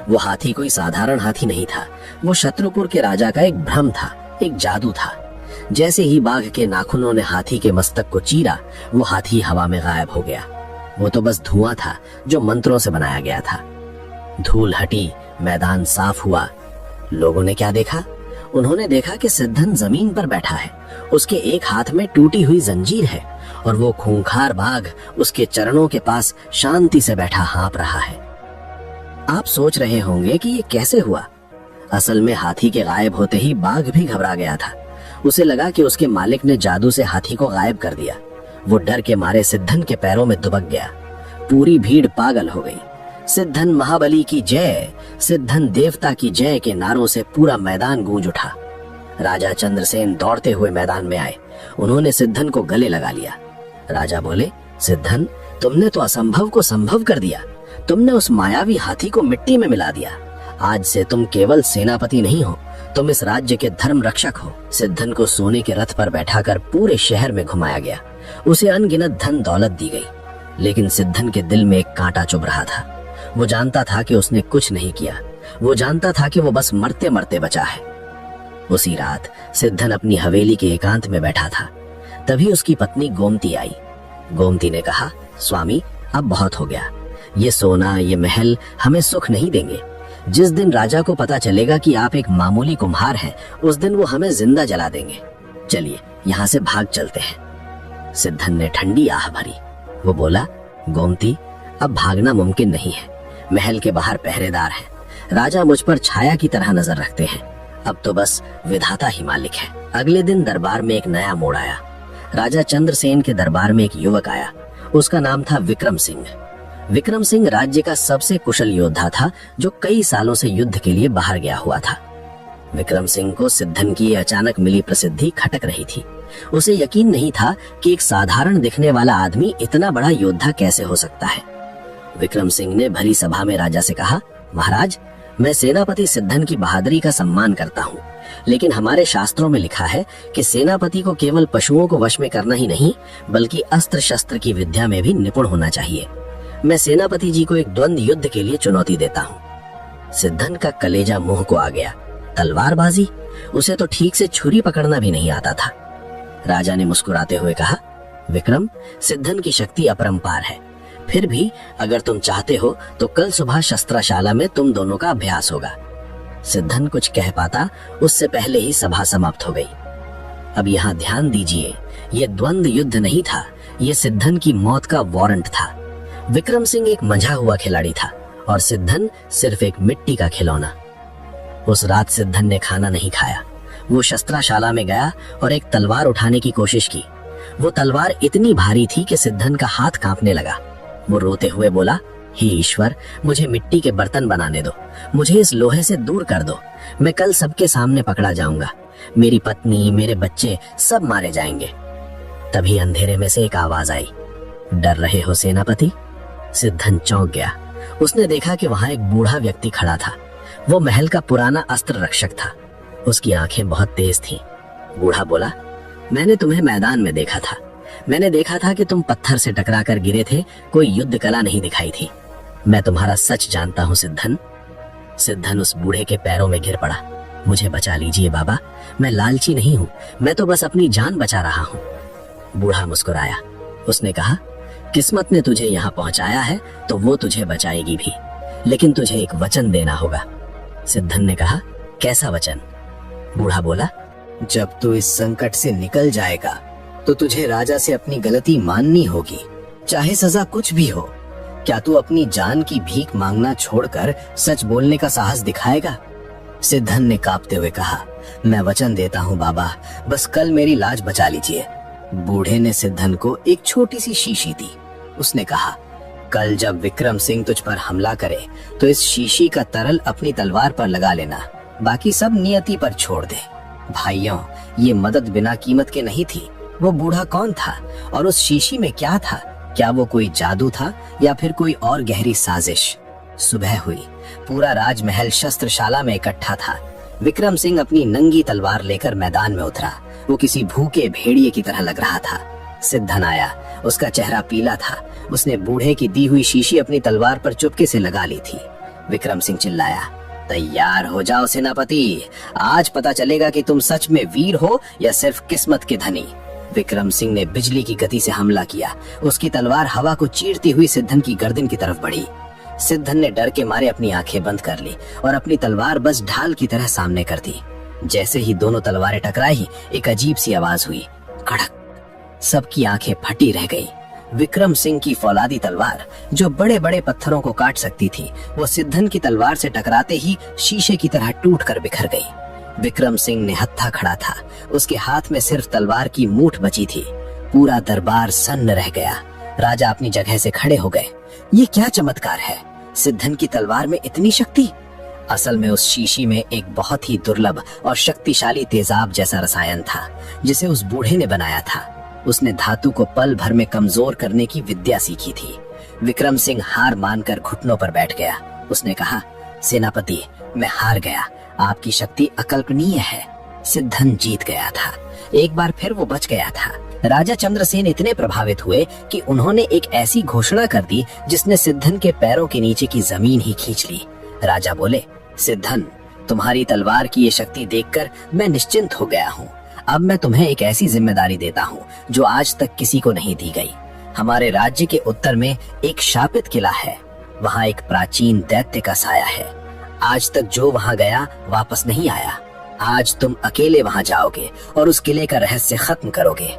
वो हाथी कोई साधारण हाथी नहीं था। वो शत्रुपुर के राजा का एक भ्रम था, एक जादू था। जैसे ही बाघ के नाखूनों ने हाथी के मस्तक को चीरा, वो हाथी हवा में गायब हो गया। वो तो बस धुआं था जो मंत्रों से बनाया गया था। धूल हटी, मैदान साफ हुआ। लोगों ने क्या देखा? उन्होंने देखा कि सिद्धन जमीन पर बैठा है। उसके एक हाथ में टूटी हुई जंजीर है और वो खूंखार बाघ उसके चरणों के पास शांति से बैठा हाँप रहा है। आप सोच रहे होंगे कि ये कैसे हुआ। असल में हाथी के गायब होते ही बाघ भी घबरा गया था। उसे लगा कि उसके मालिक ने जादू से हाथी को गायब कर दिया। वो डर के मारे सिद्धन के पैरों में दुबक गया। पूरी भीड़ पागल हो गई। सिद्धन महाबली की जय, सिद्धन देवता की जय के नारों से पूरा मैदान गूंज उठा। राजा चंद्रसेन दौड़ते हुए मैदान में आए। उन्होंने सिद्धन को गले लगा लिया। राजा बोले, सिद्धन, तुमने तो असंभव को संभव कर दिया। तुमने उस मायावी हाथी को मिट्टी में मिला दिया। आज से तुम केवल सेनापति नहीं हो, तुम इस राज्य के धर्म रक्षक हो। सिद्धन को सोने के रथ पर बैठाकर पूरे शहर में घुमाया गया। उसे अनगिनत धन दौलत दी गई, लेकिन सिद्धन के दिल में एक कांटा चुभ रहा था। वो जानता था कि उसने कुछ नहीं किया। वो जानता था कि वो बस मरते मरते बचा है। उसी रात सिद्धन अपनी हवेली के एकांत में बैठा था। तभी उसकी पत्नी गोमती आई। गोमती ने कहा, स्वामी, अब बहुत हो गया। ये सोना, ये महल हमें सुख नहीं देंगे। जिस दिन राजा को पता चलेगा कि आप एक मामूली कुम्हार हैं, उस दिन वो हमें जिंदा जला देंगे। चलिए यहाँ से भाग चलते हैं। सिद्धन ने ठंडी आह भरी। वो बोला, गोमती, अब भागना मुमकिन नहीं है। महल के बाहर पहरेदार हैं। राजा मुझ पर छाया की तरह नजर रखते हैं। अब तो बस विधाता ही मालिक है। अगले दिन दरबार में एक नया मोड़ आया। राजा चंद्रसेन के दरबार में एक युवक आया। उसका नाम था विक्रम सिंह। विक्रम सिंह राज्य का सबसे कुशल योद्धा था, जो कई सालों से युद्ध के लिए बाहर गया हुआ था। विक्रम सिंह को सिद्धन की अचानक मिली प्रसिद्धि खटक रही थी। उसे यकीन नहीं था कि एक साधारण दिखने वाला आदमी इतना बड़ा योद्धा कैसे हो सकता है। विक्रम सिंह ने भरी सभा में राजा से कहा, महाराज, मैं सेनापति सिद्धन की बहादुरी का सम्मान करता हूँ, लेकिन हमारे शास्त्रों में लिखा है कि सेनापति को केवल पशुओं को वश में करना ही नहीं, बल्कि अस्त्र शस्त्र की विद्या में भी निपुण होना चाहिए। मैं सेनापति जी को एक द्वंद्व युद्ध के लिए चुनौती देता हूँ। सिद्धन का कलेजा मुंह को आ गया। तलवारबाजी? उसे तो ठीक से छुरी पकड़ना भी नहीं आता था। राजा ने मुस्कुराते हुए कहा, विक्रम, सिद्धन की शक्ति अपरंपार है। फिर भी अगर तुम चाहते हो तो कल सुबह शस्त्रशाला में तुम दोनों का अभ्यास होगा। सिद्धन कुछ कह पाता उससे पहले ही सभा समाप्त हो गई। अब यहाँ ध्यान दीजिए, ये द्वंद्व युद्ध नहीं था, ये सिद्धन की मौत का वारंट था। विक्रम सिंह एक मंझा हुआ खिलाड़ी था और सिद्धन सिर्फ एक मिट्टी का खिलौना। उस रात सिद्धन ने खाना नहीं खाया। वो शस्त्रशाला में गया और एक तलवार उठाने की कोशिश की। वो तलवार इतनी भारी थी कि सिद्धन का हाथ कांपने लगा। वो रोते हुए बोला, हे ईश्वर, मुझे मिट्टी के बर्तन बनाने दो, मुझे इस लोहे से दूर कर दो। मैं कल सबके सामने पकड़ा जाऊंगा, मेरी पत्नी, मेरे बच्चे सब मारे जाएंगे। तभी अंधेरे में से एक आवाज आई, डर रहे हो सेनापति? सिद्धन चौंक गया। उसने देखा कि वहां एक बूढ़ा व्यक्ति खड़ा था। वो महल का पुराना अस्त्र रक्षक था। उसकी आंखें बहुत तेज थीं। बूढ़ा बोला, मैंने तुम्हें मैदान में देखा था। मैंने देखा था कि तुम पत्थर से टकराकर गिरे थे, कोई युद्ध कला नहीं दिखाई थी। मैं तुम्हारा सच जानता हूँ सिद्धन। सिद्धन उस बूढ़े के पैरों में गिर पड़ा। मुझे बचा लीजिए बाबा, मैं लालची नहीं हूँ, मैं तो बस अपनी जान बचा रहा हूँ। बूढ़ा मुस्कुराया। उसने कहा, किस्मत ने तुझे यहाँ पहुंचाया है तो वो तुझे बचाएगी भी, लेकिन तुझे एक वचन देना होगा। सिद्धन ने कहा, कैसा वचन? बूढ़ा बोला, जब तू इस संकट से निकल जाएगा तो तुझे राजा से अपनी गलती माननी होगी, चाहे सजा कुछ भी हो। क्या तू अपनी जान की भीख मांगना छोड़कर सच बोलने का साहस दिखाएगा? सिद्धन ने कांपते हुए कहा, मैं वचन देता हूँ बाबा, बस कल मेरी लाज बचा लीजिए। बूढ़े ने सिद्धन को एक छोटी सी शीशी दी। उसने कहा, कल जब विक्रम सिंह तुझ पर हमला करे तो इस शीशी का तरल अपनी तलवार पर लगा लेना, बाकी सब नियति पर छोड़ दे। भाइयों, ये मदद बिना कीमत के नहीं थी। वो बूढ़ा कौन था और उस शीशी में क्या था? क्या वो कोई जादू था या फिर कोई और गहरी साजिश? सुबह हुई। पूरा राजमहल शस्त्रशाला में इकट्ठा था। विक्रम सिंह अपनी नंगी तलवार लेकर मैदान में उतरा। वो किसी भूखे भेड़िए की तरह लग रहा था। सिद्धन आया। उसका चेहरा पीला था। उसने बूढ़े की दी हुई शीशी अपनी तलवार पर चुपके से लगा ली थी। विक्रम सिंह चिल्लाया, तैयार हो जाओ सेनापति, आज पता चलेगा कि तुम सच में वीर हो या सिर्फ किस्मत के धनी। विक्रम सिंह ने बिजली की गति से हमला किया। उसकी तलवार हवा को चीरती हुई सिद्धन की गर्दन की तरफ बढ़ी। सिद्धन ने डर के मारे अपनी आंखें बंद कर ली और अपनी तलवार बस ढाल की तरह सामने कर दी। जैसे ही दोनों तलवारें टकराई, एक अजीब सी आवाज हुई, कड़क। सबकी आंखें फटी रह गई। विक्रम सिंह की फौलादी तलवार, जो बड़े बड़े पत्थरों को काट सकती थी, वो सिद्धन की तलवार से टकराते ही शीशे की तरह टूटकर बिखर गई। विक्रम सिंह निहत्था खड़ा था। उसके हाथ में सिर्फ तलवार की मूठ बची थी। पूरा दरबार सन्न रह गया। राजा अपनी जगह से खड़े हो गए। ये क्या चमत्कार है? सिद्धन की तलवार में इतनी शक्ति? असल में उस शीशी में एक बहुत ही दुर्लभ और शक्तिशाली तेजाब जैसा रसायन था, जिसे उस बूढ़े ने बनाया था। उसने धातु को पल भर में कमजोर करने की विद्या सीखी थी। विक्रम सिंह हार मानकर घुटनों पर बैठ गया। उसने कहा, सेनापति, मैं हार गया। आपकी शक्ति अकल्पनीय है। सिद्धन जीत गया था। एक बार फिर वो बच गया था। राजा चंद्रसेन इतने प्रभावित हुए कि उन्होंने एक ऐसी घोषणा कर दी जिसने सिद्धन के पैरों के नीचे की जमीन ही खींच ली। राजा बोले, सिद्धन, तुम्हारी तलवार की ये शक्ति देखकर मैं निश्चिंत हो गया हूँ। अब मैं तुम्हें एक ऐसी जिम्मेदारी देता हूँ जो आज तक किसी को नहीं दी गई। हमारे राज्य के उत्तर में एक शापित किला है। वहाँ एक प्राचीन दैत्य का साया है। आज तक जो वहाँ गया वापस नहीं आया। आज तुम अकेले वहाँ जाओगे और उस किले का रहस्य खत्म करोगे।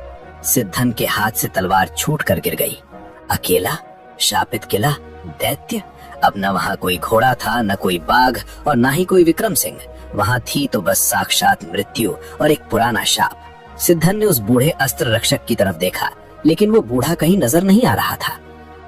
सिद्धन के हाथ से तलवार छूट कर गिर गई। अकेला? शापित किला? दैत्य? अब न वहाँ कोई घोड़ा था, न कोई बाघ और न ही कोई विक्रम सिंह। वहाँ थी तो बस साक्षात मृत्यु और एक पुराना शाप। सिद्धन ने उस बूढ़े अस्त्र रक्षक की तरफ देखा, लेकिन वो बूढ़ा कहीं नजर नहीं आ रहा था।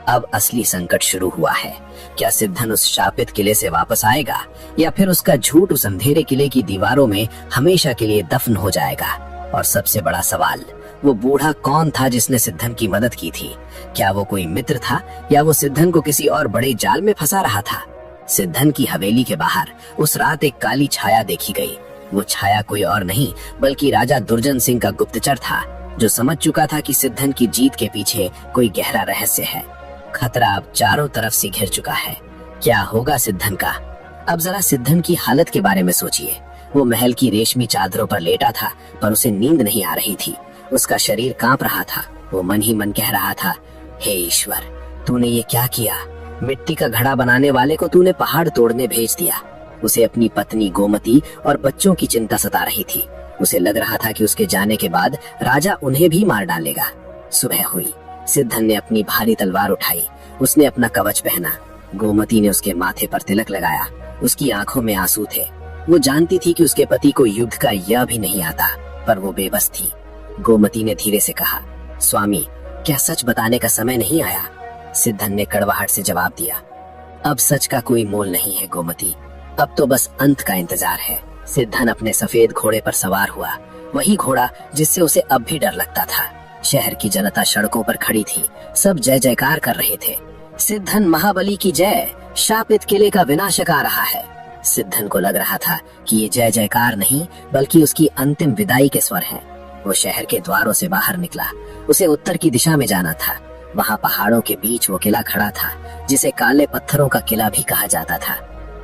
अब असली संकट शुरू हुआ है। क्या सिद्धन उस शापित किले से वापस आएगा या फिर उसका झूठ उस अंधेरे किले की दीवारों में हमेशा के लिए दफन हो जाएगा? और सबसे बड़ा सवाल, वो बूढ़ा कौन था जिसने सिद्धन की मदद की थी? क्या वो कोई मित्र था या वो सिद्धन को किसी और बड़े जाल में फंसा रहा था? सिद्धन की हवेली के बाहर उस रात एक काली छाया देखी गई। वो छाया कोई और नहीं बल्कि राजा दुर्जन सिंह का गुप्तचर था, जो समझ चुका था कि सिद्धन की जीत के पीछे कोई गहरा रहस्य है। खतरा अब चारों तरफ से घिर चुका है। क्या होगा सिद्धन का? अब जरा सिद्धन की हालत के बारे में सोचिए। वो महल की रेशमी चादरों पर लेटा था, पर उसे नींद नहीं आ रही थी। उसका शरीर कांप रहा था। वो मन ही मन कह रहा था, हे ईश्वर, तूने ये क्या किया? मिट्टी का घड़ा बनाने वाले को तूने पहाड़ तोड़ने भेज दिया। उसे अपनी पत्नी गोमती और बच्चों की चिंता सता रही थी। उसे लग रहा था कि उसके जाने के बाद राजा उन्हें भी मार डालेगा। सुबह हुई। सिद्धन ने अपनी भारी तलवार उठाई। उसने अपना कवच पहना। गोमती ने उसके माथे पर तिलक लगाया। उसकी आंखों में आंसू थे। वो जानती थी कि उसके पति को युद्ध का यह भी नहीं आता, पर वो बेबस थी। गोमती ने धीरे से कहा, स्वामी, क्या सच बताने का समय नहीं आया? सिद्धन ने कड़वाहट से जवाब दिया, अब सच का कोई मोल नहीं है गोमती, अब तो बस अंत का इंतजार है। सिद्धन अपने सफेद घोड़े पर सवार हुआ, वही घोड़ा जिससे उसे अब भी डर लगता था। शहर की जनता सड़कों पर खड़ी थी। सब जय जयकार कर रहे थे। सिद्धन महाबली की जय, शापित किले का विनाशक आ रहा है। सिद्धन को लग रहा था कि ये जय जयकार नहीं बल्कि उसकी अंतिम विदाई के स्वर हैं। वो शहर के द्वारों से बाहर निकला। उसे उत्तर की दिशा में जाना था। वहाँ पहाड़ों के बीच वो किला खड़ा था, जिसे काले पत्थरों का किला भी कहा जाता था।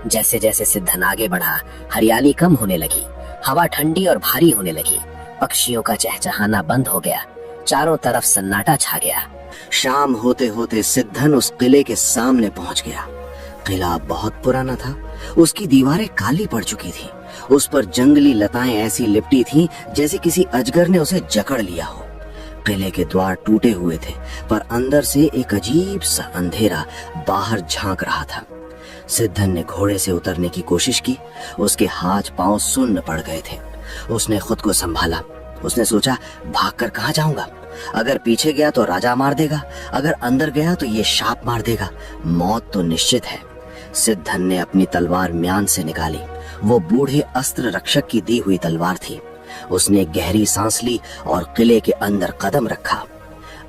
जैसे जैसे सिद्धन आगे बढ़ा, हरियाली कम होने लगी। हवा ठंडी और भारी होने लगी। पक्षियों का चहचहाना बंद हो गया। चारों तरफ सन्नाटा छा गया। शाम होते होते सिद्धन उस किले के सामने पहुंच गया। किला बहुत पुराना था। उसकी दीवारें काली पड़ चुकी थी। उस पर जंगली लताएं ऐसी लिपटी थीं जैसे किसी अजगर ने उसे जकड़ लिया हो। किले के द्वार टूटे हुए थे, पर अंदर से एक अजीब सा अंधेरा बाहर झांक रहा था। सिद्धन ने घोड़े से उतरने की कोशिश की। उसके हाथ पांव सुन्न पड़ गए थे। उसने खुद को संभाला। उसने सोचा, भागकर कहाँ जाऊंगा? अगर पीछे गया तो राजा मार देगा, अगर अंदर गया तो ये शाप मार देगा। मौत तो निश्चित है। सिद्धन ने अपनी तलवार म्यान से निकाली। वो बूढ़े अस्त्र रक्षक की दी हुई तलवार थी। उसने गहरी सांस ली और किले के अंदर कदम रखा।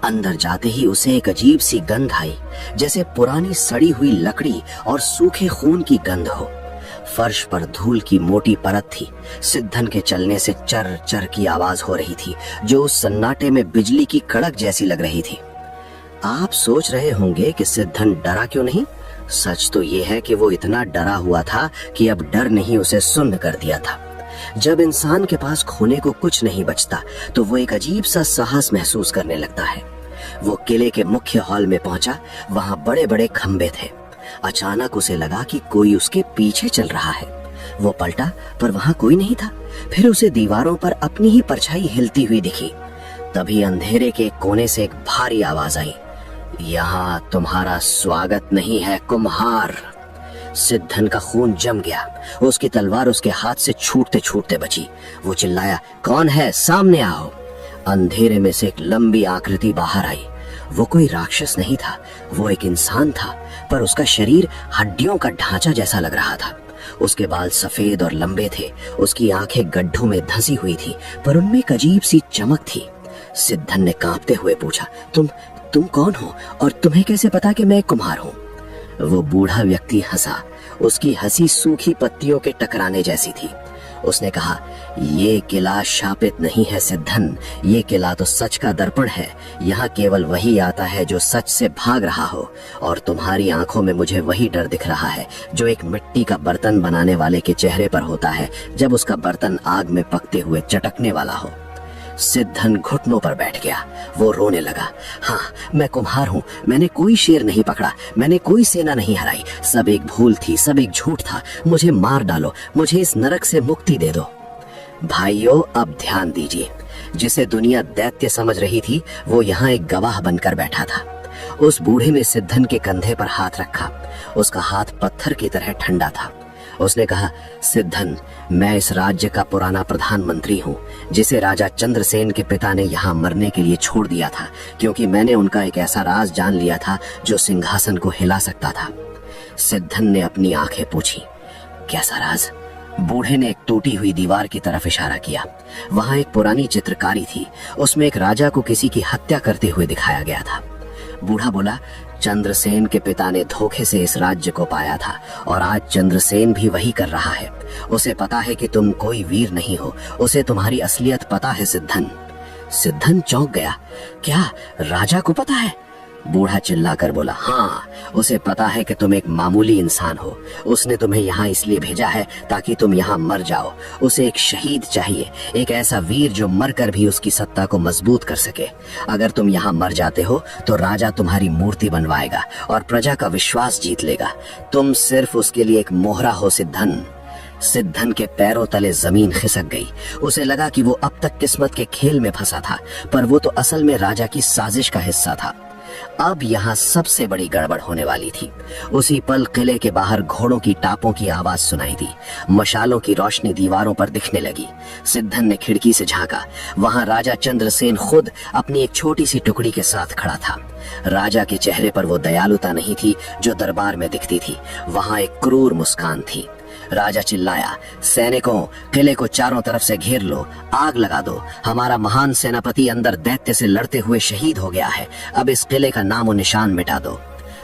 अंदर जाते ही उसे एक अजीब सी गंध आई, जैसे पुरानी सड़ी हुई लकड़ी और सूखे खून की गंध हो। फर्श पर धूल की मोटी परत थी। सिद्धन के चलने से चर चर की आवाज हो रही थी, जो उस सन्नाटे में बिजली की कड़क जैसी लग रही थी। आप सोच रहे होंगे कि सिद्धन डरा क्यों नहीं? सच तो ये है कि वो इतना डरा हुआ था कि अब डर नहीं उसे सुन्न कर दिया था। जब इंसान के पास खोने को कुछ नहीं बचता तो वो एक अजीब सा साहस महसूस करने लगता है। वो किले के मुख्य हॉल में पहुंचा। वहां बड़े बड़े खंबे थे। अचानक उसे लगा कि कोई उसके पीछे चल रहा है। वो पलटा, पर वहां कोई नहीं था। फिर उसे दीवारों पर अपनी ही परछाई हिलती हुई दिखी। तभी अंधेरे के कोने से एक भारी आवाज आई, यहाँ तुम्हारा स्वागत नहीं है कुम्हार। सिद्धन का खून जम गया। उसकी तलवार उसके हाथ से छूटते छूटते बची। वो चिल्लाया, कौन है? सामने आओ। अंधेरे में से एक लंबी आकृति बाहर आई। वो कोई राक्षस नहीं था, वो एक इंसान था, पर उसका शरीर हड्डियों का ढांचा जैसा लग रहा था। उसके बाल सफेद और लंबे थे। उसकी आंखें गड्ढों में धंसी हुई थी, पर उनमें एक अजीब सी चमक थी। सिद्धन ने कांपते हुए पूछा, तुम कौन हो और तुम्हें कैसे पता कि मैं कुम्हार हूँ? वो बूढ़ा व्यक्ति हंसा। उसकी हंसी सूखी पत्तियों के टकराने जैसी थी। उसने कहा, ये किला शापित नहीं है सिद्धन, ये किला तो सच का दर्पण है। यहाँ केवल वही आता है जो सच से भाग रहा हो, और तुम्हारी आंखों में मुझे वही डर दिख रहा है जो एक मिट्टी का बर्तन बनाने वाले के चेहरे पर होता है जब उसका बर्तन आग में पकते हुए चटकने वाला हो। सिद्धन घुटनों पर बैठ गया। वो रोने लगा। हाँ, मैं कुम्हार हूँ। मैंने कोई शेर नहीं पकड़ा, मैंने कोई सेना नहीं हराई। सब एक भूल थी, सब एक झूठ था। मुझे मार डालो, मुझे इस नरक से मुक्ति दे दो। भाइयों, अब ध्यान दीजिए। जिसे दुनिया दैत्य समझ रही थी, वो यहाँ एक गवाह बनकर बैठा था। उस बूढ़े ने सिद्धन के कंधे पर हाथ रखा। उसका हाथ पत्थर की तरह ठंडा था। उसने कहा, सिद्धन, मैं इस राज्य का पुराना प्रधानमंत्री हूँ, जिसे राजा चंद्रसेन के पिता ने यहाँ मरने के लिए छोड़ दिया था, क्योंकि मैंने उनका एक ऐसा राज जान लिया था जो सिंहासन को हिला सकता था। सिद्धन ने अपनी आंखें पूछी, कैसा राज? बूढ़े ने एक टूटी हुई दीवार की तरफ इशारा किया। वहां एक पुरानी चित्रकारी थी। उसमें एक राजा को किसी की हत्या करते हुए दिखाया गया था। बूढ़ा बोला, चंद्रसेन के पिता ने धोखे से इस राज्य को पाया था और आज चंद्रसेन भी वही कर रहा है। उसे पता है कि तुम कोई वीर नहीं हो, उसे तुम्हारी असलियत पता है सिद्धन। सिद्धन चौंक गया। क्या राजा को पता है? बूढ़ा चिल्लाकर बोला, हाँ, उसे पता है कि तुम एक मामूली इंसान हो। उसने तुम्हें यहाँ इसलिए भेजा है ताकि तुम यहाँ मर जाओ। उसे एक शहीद चाहिए, एक ऐसा वीर जो मरकर भी उसकी सत्ता को मजबूत कर सके। अगर तुम यहाँ मर जाते हो तो राजा तुम्हारी मूर्ति बनवाएगा और प्रजा का विश्वास जीत लेगा। तुम सिर्फ उसके लिए एक मोहरा हो सिद्धन। सिद्धन के पैरों तले जमीन खिसक गई। उसे लगा कि वो अब तक किस्मत के खेल में फंसा था, पर वो तो असल में राजा की साजिश का हिस्सा था। अब यहाँ सबसे बड़ी गड़बड़ होने वाली थी। उसी पल किले के बाहर घोड़ों की टापों की आवाज सुनाई दी। मशालों की रोशनी दीवारों पर दिखने लगी। सिद्धन ने खिड़की से झांका। वहां राजा चंद्रसेन खुद अपनी एक छोटी सी टुकड़ी के साथ खड़ा था। राजा के चेहरे पर वो दयालुता नहीं थी जो दरबार में दिखती थी। वहां एक क्रूर मुस्कान थी। राजा चिल्लाया, सैनिकों, किले को चारों तरफ से घेर लो, आग लगा दो। हमारा महान सेनापति अंदर दैत्य से लड़ते हुए शहीद हो गया है। अब इस किले का नामो निशान मिटा दो।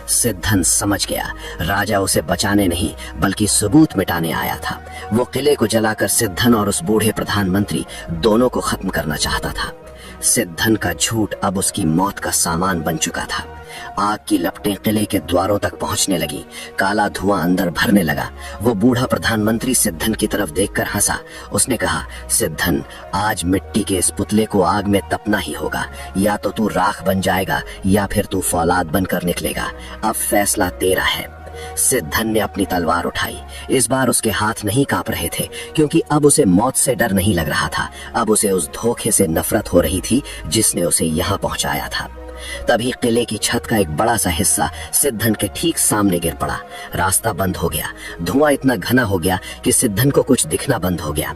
सिद्धन समझ गया, राजा उसे बचाने नहीं बल्कि सबूत मिटाने आया था। वो किले को जलाकर सिद्धन और उस बूढ़े प्रधानमंत्री दोनों को खत्म करना चाहता था। सिद्धन का झूठ अब उसकी मौत का सामान बन चुका था। आग की लपटें किले के द्वारों तक पहुंचने लगी। काला धुआं अंदर भरने लगा। वो बूढ़ा प्रधानमंत्री सिद्धन की तरफ देखकर हंसा। उसने कहा, सिद्धन, आज मिट्टी के इस पुतले को आग में तपना ही होगा। या तो तू राख बन जाएगा या फिर तू फौलाद बनकर निकलेगा। अब फैसला तेरा है। सिद्धन ने अपनी तलवार उठाई। इस बार उसके हाथ नहीं कांप रहे थे, क्योंकि अब उसे मौत से डर नहीं लग रहा था। अब उसे उस धोखे से नफरत हो रही थी जिसने उसे यहाँ पहुंचाया था। तभी किले की छत का एक बड़ा सा हिस्सा सिद्धन के ठीक सामने गिर पड़ा। रास्ता बंद हो गया। धुआं इतना घना हो गया कि सिद्धन को कुछ दिखना बंद हो गया।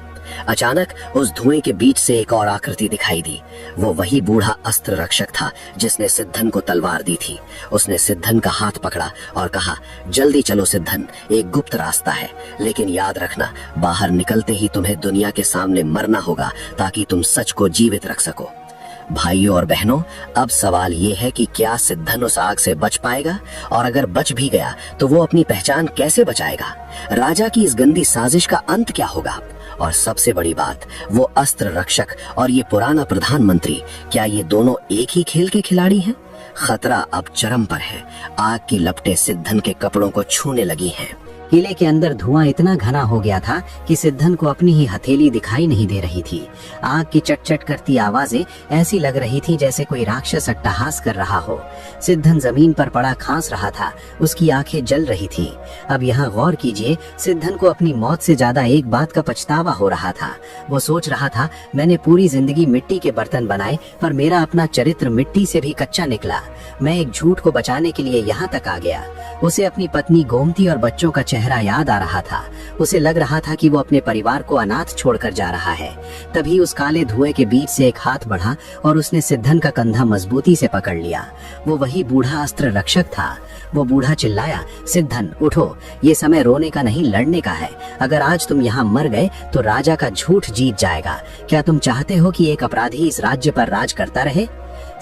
अचानक उस धुएं के बीच से एक और आकृति दिखाई दी। वो वही बूढ़ा अस्त्र रक्षक था जिसने सिद्धन को तलवार दी थी। उसने सिद्धन का हाथ पकड़ा और कहा, जल्दी चलो सिद्धन, एक गुप्त रास्ता है, लेकिन याद रखना, बाहर निकलते ही तुम्हें दुनिया के सामने मरना होगा ताकि तुम सच को जीवित रख सको। भाइयों और बहनों, अब सवाल ये है कि क्या सिद्धन उस आग से बच पाएगा, और अगर बच भी गया तो वो अपनी पहचान कैसे बचाएगा? राजा की इस गंदी साजिश का अंत क्या होगा? और सबसे बड़ी बात, वो अस्त्र रक्षक और ये पुराना प्रधानमंत्री, क्या ये दोनों एक ही खेल के खिलाड़ी हैं? खतरा अब चरम पर है। आग की लपटें सिद्धन के कपड़ों को छूने लगी हैं। किले के अंदर धुआं इतना घना हो गया था कि सिद्धन को अपनी ही हथेली दिखाई नहीं दे रही थी। आग की चटचट करती आवाजें ऐसी लग रही थी जैसे कोई राक्षस अट्टहास कर रहा हो। सिद्धन जमीन पर पड़ा खांस रहा था। उसकी आंखें जल रही थी। अब यहाँ गौर कीजिए, सिद्धन को अपनी मौत से ज्यादा एक बात का पछतावा हो रहा था। वो सोच रहा था, मैंने पूरी जिंदगी मिट्टी के बर्तन बनाए, पर मेरा अपना चरित्र मिट्टी से भी कच्चा निकला। मैं एक झूठ को बचाने के लिए यहाँ तक आ गया। उसे अपनी पत्नी गोमती और बच्चों का चेहरा याद आ रहा था। उसे लग रहा था कि वो अपने परिवार को अनाथ छोड़कर जा रहा है। तभी उस काले धुएं के बीच से एक हाथ बढ़ा और उसने सिद्धन का कंधा मजबूती से पकड़ लिया। वो वही बूढ़ा अस्त्र रक्षक था। वो बूढ़ा चिल्लाया, सिद्धन उठो, ये समय रोने का नहीं, लड़ने का है। अगर आज तुम यहाँ मर गए तो राजा का झूठ जीत जाएगा। क्या तुम चाहते हो कि एक अपराधी इस राज्य पर राज करता रहे?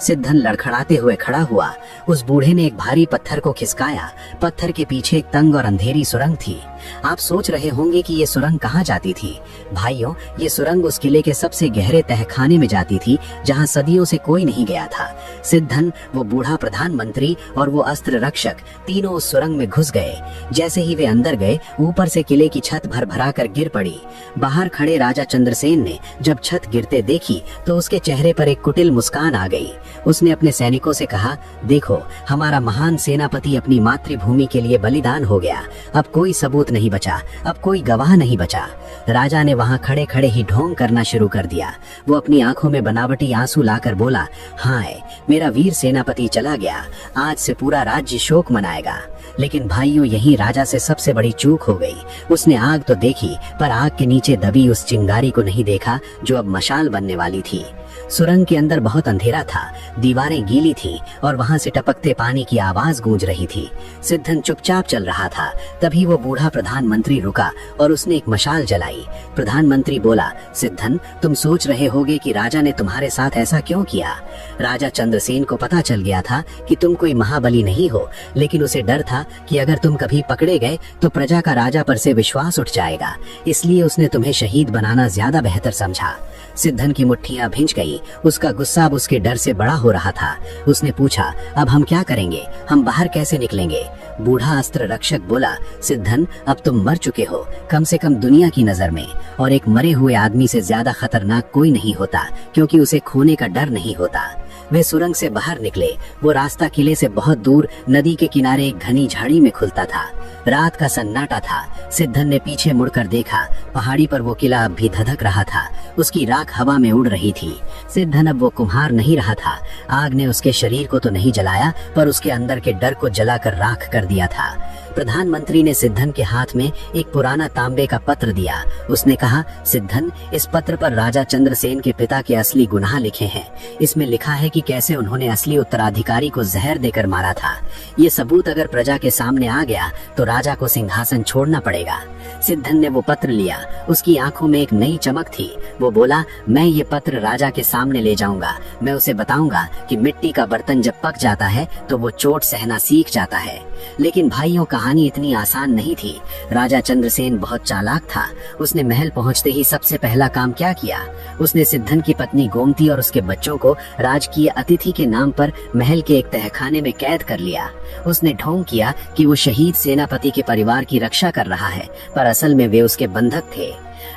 सिद्धन लड़खड़ाते हुए खड़ा हुआ। उस बूढ़े ने एक भारी पत्थर को खिसकाया। पत्थर के पीछे एक तंग और अंधेरी सुरंग थी। आप सोच रहे होंगे कि ये सुरंग कहाँ जाती थी। भाइयों, ये सुरंग उस किले के सबसे गहरे तहखाने में जाती थी जहाँ सदियों से कोई नहीं गया था। सिद्धन, वो बूढ़ा प्रधानमंत्री और वो अस्त्र रक्षक तीनों उस सुरंग में घुस गए। जैसे ही वे अंदर गए, ऊपर से किले की छत भर कर गिर पड़ी। बाहर खड़े राजा चंद्रसेन ने जब छत गिरते देखी तो उसके चेहरे पर एक कुटिल मुस्कान आ गई। उसने अपने सैनिकों से कहा, देखो, हमारा महान सेनापति अपनी मातृभूमि के लिए बलिदान हो गया। अब कोई सबूत नहीं बचा, अब कोई गवाह नहीं बचा। राजा ने वहां खड़े खड़े ही ढोंग करना शुरू कर दिया। वो अपनी आंखों में बनावटी आंसू लाकर बोला, हाय, मेरा वीर सेनापति चला गया। आज से पूरा राज्य शोक मनाएगा। लेकिन भाइयों, यही राजा से सबसे बड़ी चूक हो गई। उसने आग तो देखी, पर आग के नीचे दबी उस चिंगारी को नहीं देखा जो अब मशाल बनने वाली थी। सुरंग के अंदर बहुत अंधेरा था, दीवारें गीली थी और वहां से टपकते पानी की आवाज गूंज रही थी। सिद्धन चुपचाप चल रहा था। तभी वो बूढ़ा प्रधानमंत्री रुका और उसने एक मशाल जलाई। प्रधानमंत्री बोला, सिद्धन, तुम सोच रहे होगे कि राजा ने तुम्हारे साथ ऐसा क्यों किया। राजा चंद्रसेन को पता चल गया था कि तुम कोई महाबली नहीं हो, लेकिन उसे डर था कि अगर तुम कभी पकड़े गए तो प्रजा का राजा पर से विश्वास उठ जाएगा, इसलिए उसने तुम्हें शहीद बनाना ज्यादा बेहतर समझा। सिद्धन की मुट्ठियां भिंच गई। उसका गुस्सा अब उसके डर से बड़ा हो रहा था। उसने पूछा, अब हम क्या करेंगे, हम बाहर कैसे निकलेंगे। बूढ़ा अस्त्र रक्षक बोला, सिद्धन, अब तुम मर चुके हो, कम से कम दुनिया की नजर में, और एक मरे हुए आदमी से ज्यादा खतरनाक कोई नहीं होता, क्योंकि उसे खोने का डर नहीं होता। वे सुरंग से बाहर निकले। वो रास्ता किले से बहुत दूर नदी के किनारे एक घनी झाड़ी में खुलता था। रात का सन्नाटा था। सिद्धन ने पीछे मुड़कर देखा। पहाड़ी पर वो किला अब भी धधक रहा था। उसकी राख हवा में उड़ रही थी। सिद्धन अब वो कुम्हार नहीं रहा था। आग ने उसके शरीर को तो नहीं जलाया, पर उसके अंदर के डर को जलाकर राख कर दिया था। प्रधानमंत्री ने सिद्धन के हाथ में एक पुराना तांबे का पत्र दिया। उसने कहा, सिद्धन, इस पत्र पर राजा चंद्रसेन के पिता के असली गुनाह लिखे हैं। इसमें लिखा है कि कैसे उन्होंने असली उत्तराधिकारी को जहर देकर मारा था। ये सबूत अगर प्रजा के सामने आ गया तो राजा को सिंहासन छोड़ना पड़ेगा। सिद्धन ने वो पत्र लिया। उसकी आंखों में एक नई चमक थी। वो बोला, मैं ये पत्र राजा के सामने ले जाऊंगा। मैं उसे बताऊंगा कि मिट्टी का बर्तन जब पक जाता है तो वो चोट सहना सीख जाता है। लेकिन भाइयों, कहानी इतनी आसान नहीं थी। राजा चंद्रसेन बहुत चालाक था। उसने महल पहुंचते ही सबसे पहला काम क्या किया? उसने सिद्धन की पत्नी गोमती और उसके बच्चों को राजकीय अतिथि के नाम पर महल के एक तहखाने में कैद कर लिया। उसने ढोंग किया कि वो शहीद सेनापति के परिवार की रक्षा कर रहा है, पर असल में वे उसके बंधक थे।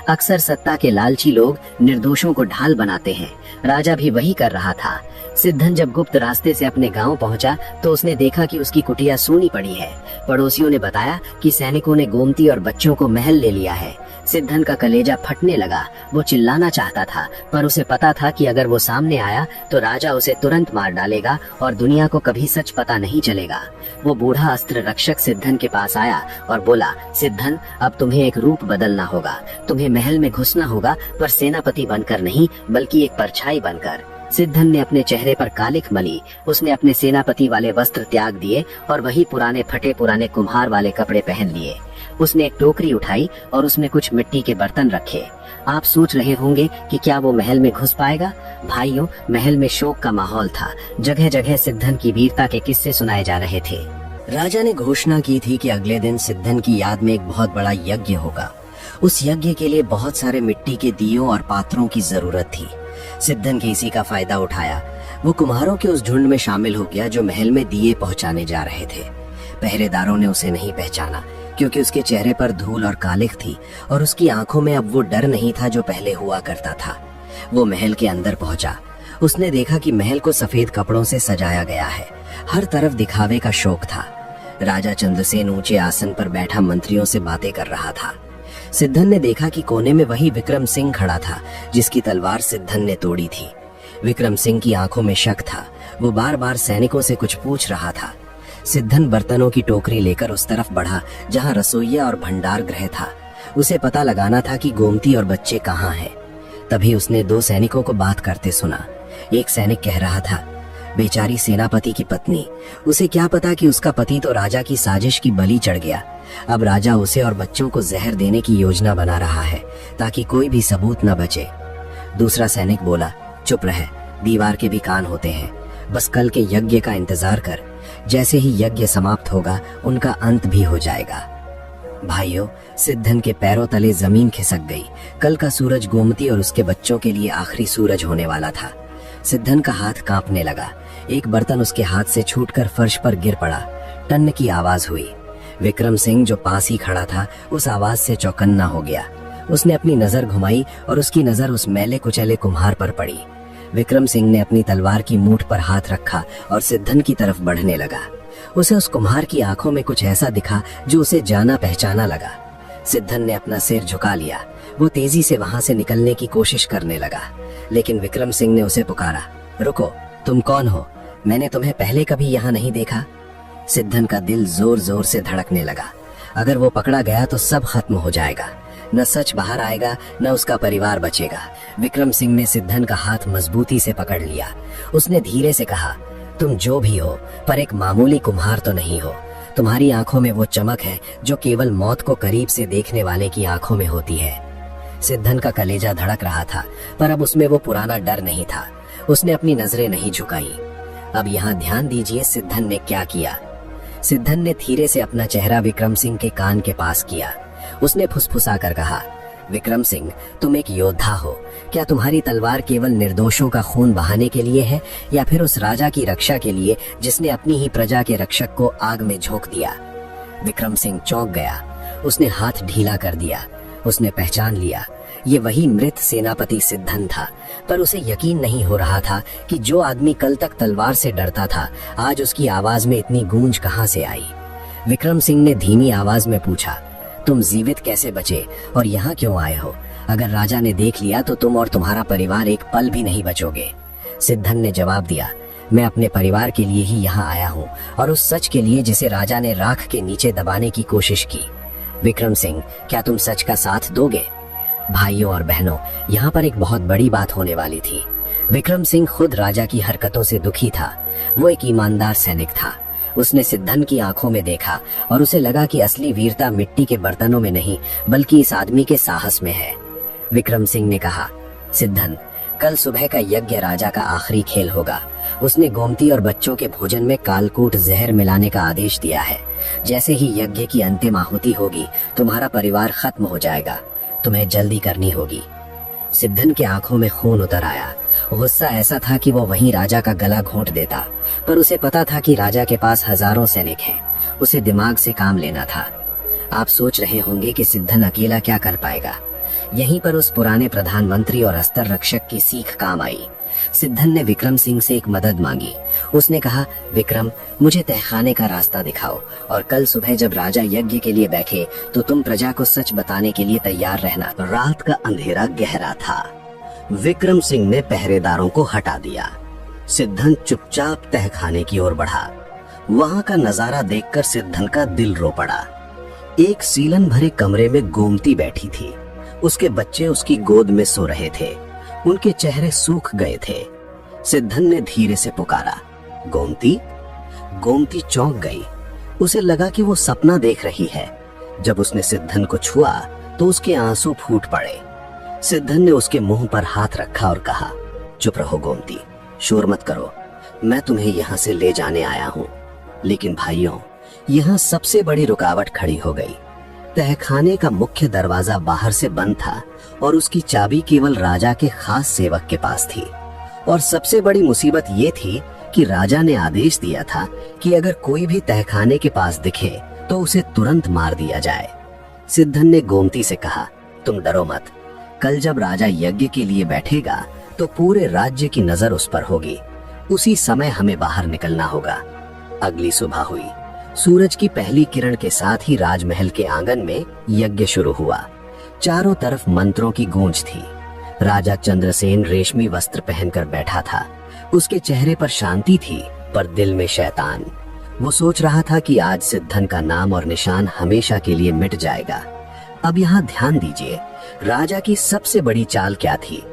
अक्सर सत्ता के लालची लोग निर्दोषों को ढाल बनाते हैं। राजा भी वही कर रहा था। सिद्धन जब गुप्त रास्ते से अपने गांव पहुंचा तो उसने देखा कि उसकी कुटिया सूनी पड़ी है। पड़ोसियों ने बताया कि सैनिकों ने गोमती और बच्चों को महल ले लिया है। सिद्धन का कलेजा फटने लगा। वो चिल्लाना चाहता था, पर उसे पता था कि अगर वो सामने आया तो राजा उसे तुरंत मार डालेगा और दुनिया को कभी सच पता नहीं चलेगा। वो बूढ़ा अस्त्र रक्षक सिद्धन के पास आया और बोला, सिद्धन, अब तुम्हें एक रूप बदलना होगा। तुम्हें महल में घुसना होगा, पर सेनापति बनकर नहीं, बल्कि एक परछाई बनकर। सिद्धन ने अपने चेहरे पर कालिख मली। उसने अपने सेनापति वाले वस्त्र त्याग दिए और वही पुराने फटे पुराने कुम्हार वाले कपड़े पहन लिए। उसने एक टोकरी उठाई और उसमें कुछ मिट्टी के बर्तन रखे। आप सोच रहे होंगे कि क्या वो महल में घुस पाएगा? भाइयों, महल में शोक का माहौल था। जगह जगह सिद्धन की वीरता के किस्से सुनाए जा रहे थे। राजा ने घोषणा की थी कि अगले दिन सिद्धन की याद में एक बहुत बड़ा यज्ञ होगा। उस यज्ञ के लिए बहुत सारे मिट्टी के दियों और पात्रों की जरूरत थी। सिद्धन के इसी का फायदा उठाया। वो कुम्हारों के उस झुंड में शामिल हो गया जो महल में दिए पहुंचाने जा रहे थे। पहरेदारों ने उसे नहीं पहचाना, क्योंकि उसके चेहरे पर धूल और कालिख थी और उसकी आंखों में अब वो डर नहीं था जो पहले हुआ करता था। वो महल के अंदर पहुंचा। उसने देखा कि महल को सफेद कपड़ों से सजाया गया है। हर तरफ दिखावे का शौक था। राजा चंद्रसेन ऊंचे आसन पर बैठा मंत्रियों से बातें कर रहा था। सिद्धन ने देखा कि कोने में वही विक्रम सिंह खड़ा था जिसकी तलवार सिद्धन ने तोड़ी थी। विक्रम सिंह की आंखों में शक था। वो बार बार सैनिकों से कुछ पूछ रहा था। सिद्धन बर्तनों की टोकरी लेकर उस तरफ बढ़ा जहां रसोइया और भंडार गृह था। उसे पता लगाना था कि गोमती और बच्चे कहाँ हैं। तभी उसने दो सैनिकों को बात करते सुना। एक सैनिक कह रहा था, बेचारी सेनापति की पत्नी, उसे क्या पता कि उसका पति तो राजा की साजिश की बलि चढ़ गया। अब राजा उसे और बच्चों को जहर देने की योजना बना रहा है ताकि कोई भी सबूत न बचे। दूसरा सैनिक बोला, चुप रह, दीवार के भी कान होते हैं। बस कल के यज्ञ का इंतजार कर। जैसे ही यज्ञ समाप्त होगा उनका अंत भी हो जाएगा। भाइयों, सिद्धन के पैरों तले जमीन खिसक गई। कल का सूरज गोमती और उसके बच्चों के लिए आखिरी सूरज होने वाला था। सिद्धन का हाथ कांपने लगा। एक बर्तन उसके हाथ से छूटकर फर्श पर गिर पड़ा। टन की आवाज हुई। विक्रम सिंह जो पास ही खड़ा था उस आवाज से चौकन्ना हो गया। उसने अपनी नजर घुमाई और उसकी नजर उस मैले कुचले कुम्हार पर पड़ी। विक्रम सिंह ने अपनी तलवार की मूठ पर हाथ रखा और सिद्धन की तरफ बढ़ने लगा। उसे उस कुम्हार की आंखों में कुछ ऐसा दिखा जो उसे जाना पहचाना लगा। सिद्धन ने अपना सिर झुका लिया। वो तेजी से वहां से निकलने की कोशिश करने लगा, लेकिन विक्रम सिंह ने उसे पुकारा, रुको, तुम कौन हो? मैंने तुम्हें पहले कभी यहाँ नहीं देखा। सिद्धन का दिल जोर जोर से धड़कने लगा। अगर वो पकड़ा गया तो सब खत्म हो जाएगा। न सच बाहर आएगा न उसका परिवार बचेगा। विक्रम सिंह ने सिद्धन का हाथ मजबूती से पकड़ लिया। उसने धीरे से कहा, तुम जो भी हो पर एक मामूली कुम्हार तो नहीं हो। तुम्हारी आंखों में वो चमक है जो केवल मौत को करीब से देखने वाले की आंखों में होती है। सिद्धन का कलेजा धड़क रहा था, पर अब उसमें वो पुराना डर नहीं था। उसने अपनी नजरें नहीं झुकाई। अब यहाँ ध्यान दीजिए सिद्धन ने क्या किया। सिद्धन ने धीरे से अपना चेहरा विक्रम सिंह के कान के पास किया। उसने फुसफुसा कर कहा, विक्रम सिंह, तुम एक योद्धा हो। क्या तुम्हारी तलवार केवल निर्दोषों का खून बहाने के लिए है या फिर उस राजा की रक्षा के लिए जिसने अपनी ही प्रजा के रक्षक को आग में झोंक दिया? विक्रम सिंह चौंक गया। उसने हाथ ढीला कर दिया। उसने पहचान लिया, ये वही मृत सेनापति सिद्धन था। पर उसे यकीन नहीं हो रहा था कि जो आदमी कल तक तलवार से डरता था, आज उसकी आवाज में इतनी गूंज कहां से आई। विक्रम सिंह ने धीमी आवाज में पूछा, तुम जीवित कैसे बचे और यहाँ क्यों आए हो? अगर राजा ने देख लिया तो तुम और तुम्हारा परिवार एक पल भी नहीं बचोगे। सिद्धन ने जवाब दिया, मैं अपने परिवार के लिए ही यहाँ आया हूँ और उस सच के लिए जिसे राजा ने राख के नीचे दबाने की कोशिश की। विक्रम सिंह, क्या तुम सच का साथ दोगे? भाइयों और बहनों, यहाँ पर एक बहुत बड़ी बात होने वाली थी। विक्रम सिंह खुद राजा की हरकतों से दुखी था। वो एक ईमानदार सैनिक था। उसने सिद्धन की आंखों में देखा और उसे लगा कि असली वीरता मिट्टी के बर्तनों में नहीं बल्कि इस आदमी के साहस में है। विक्रम सिंह ने कहा, सिद्धन, कल सुबह का यज्ञ राजा का आखिरी खेल होगा। उसने गोमती और बच्चों के भोजन में कालकूट जहर मिलाने का आदेश दिया है। जैसे ही यज्ञ की अंतिम आहुति होगी तुम्हारा परिवार खत्म हो जाएगा। तुम्हें जल्दी करनी होगी। सिद्धन के आंखों में खून उतर आया। गुस्सा ऐसा था कि वो वहीं राजा का गला घोंट देता, पर उसे पता था कि राजा के पास हजारों सैनिक हैं। उसे दिमाग से काम लेना था। आप सोच रहे होंगे कि सिद्धन अकेला क्या कर पाएगा। यहीं पर उस पुराने प्रधानमंत्री और अस्त्र रक्षक की सीख काम आई। सिद्धन ने विक्रम सिंह से एक मदद मांगी। उसने कहा, विक्रम, मुझे तहखाने का रास्ता दिखाओ और कल सुबह जब राजा यज्ञ के लिए बैठे तो तुम प्रजा को सच बताने के लिए तैयार रहना। रात का अंधेरा गहरा था। विक्रम सिंह ने पहरेदारों को हटा दिया। सिद्धन चुपचाप तहखाने की ओर बढ़ा। वहां का नजारा देखकर सिद्धन का दिल रो पड़ा। एक सीलन भरे कमरे में गोमती बैठी थी। उसके बच्चे उसकी गोद में सो रहे थे। उनके चेहरे सूख गए थे। सिद्धन ने धीरे से पुकारा, गोमती। गोमती चौंक गई। उसे लगा कि वो सपना देख रही है। जब उसने सिद्धन को छुआ तो उसके आंसू फूट पड़े। सिद्धन ने उसके मुंह पर हाथ रखा और कहा, चुप रहो गोमती, शोर मत करो। मैं तुम्हें यहाँ से ले जाने आया हूँ। लेकिन भाइयों, यहाँ सबसे बड़ी रुकावट खड़ी हो गई। तहखाने का मुख्य दरवाजा बाहर से बंद था और उसकी चाबी केवल राजा के खास सेवक के पास थी। और सबसे बड़ी मुसीबत ये थी कि राजा ने आदेश दिया था कि अगर कोई भी तहखाने के पास दिखे तो उसे तुरंत मार दिया जाए। सिद्धन ने गोमती से कहा, तुम डरो मत। कल जब राजा यज्ञ के लिए बैठेगा तो पूरे राज्य की नजर उस पर होगी। उसी समय हमें बाहर निकलना होगा। अगली सुबह हुई। सूरज की पहली किरण के साथ ही राजमहल के आंगन में यज्ञ शुरू हुआ। चारों तरफ मंत्रों की गूंज थी। राजा चंद्रसेन रेशमी वस्त्र पहनकर बैठा था। उसके चेहरे पर शांति थी, पर दिल में शैतान। वो सोच रहा था कि आज सिद्धन का नाम और निशान हमेशा के लिए मिट जाएगा। अब यहाँ ध्यान दीजिए, राजा की सबसे बड़ी चाल क्या थी।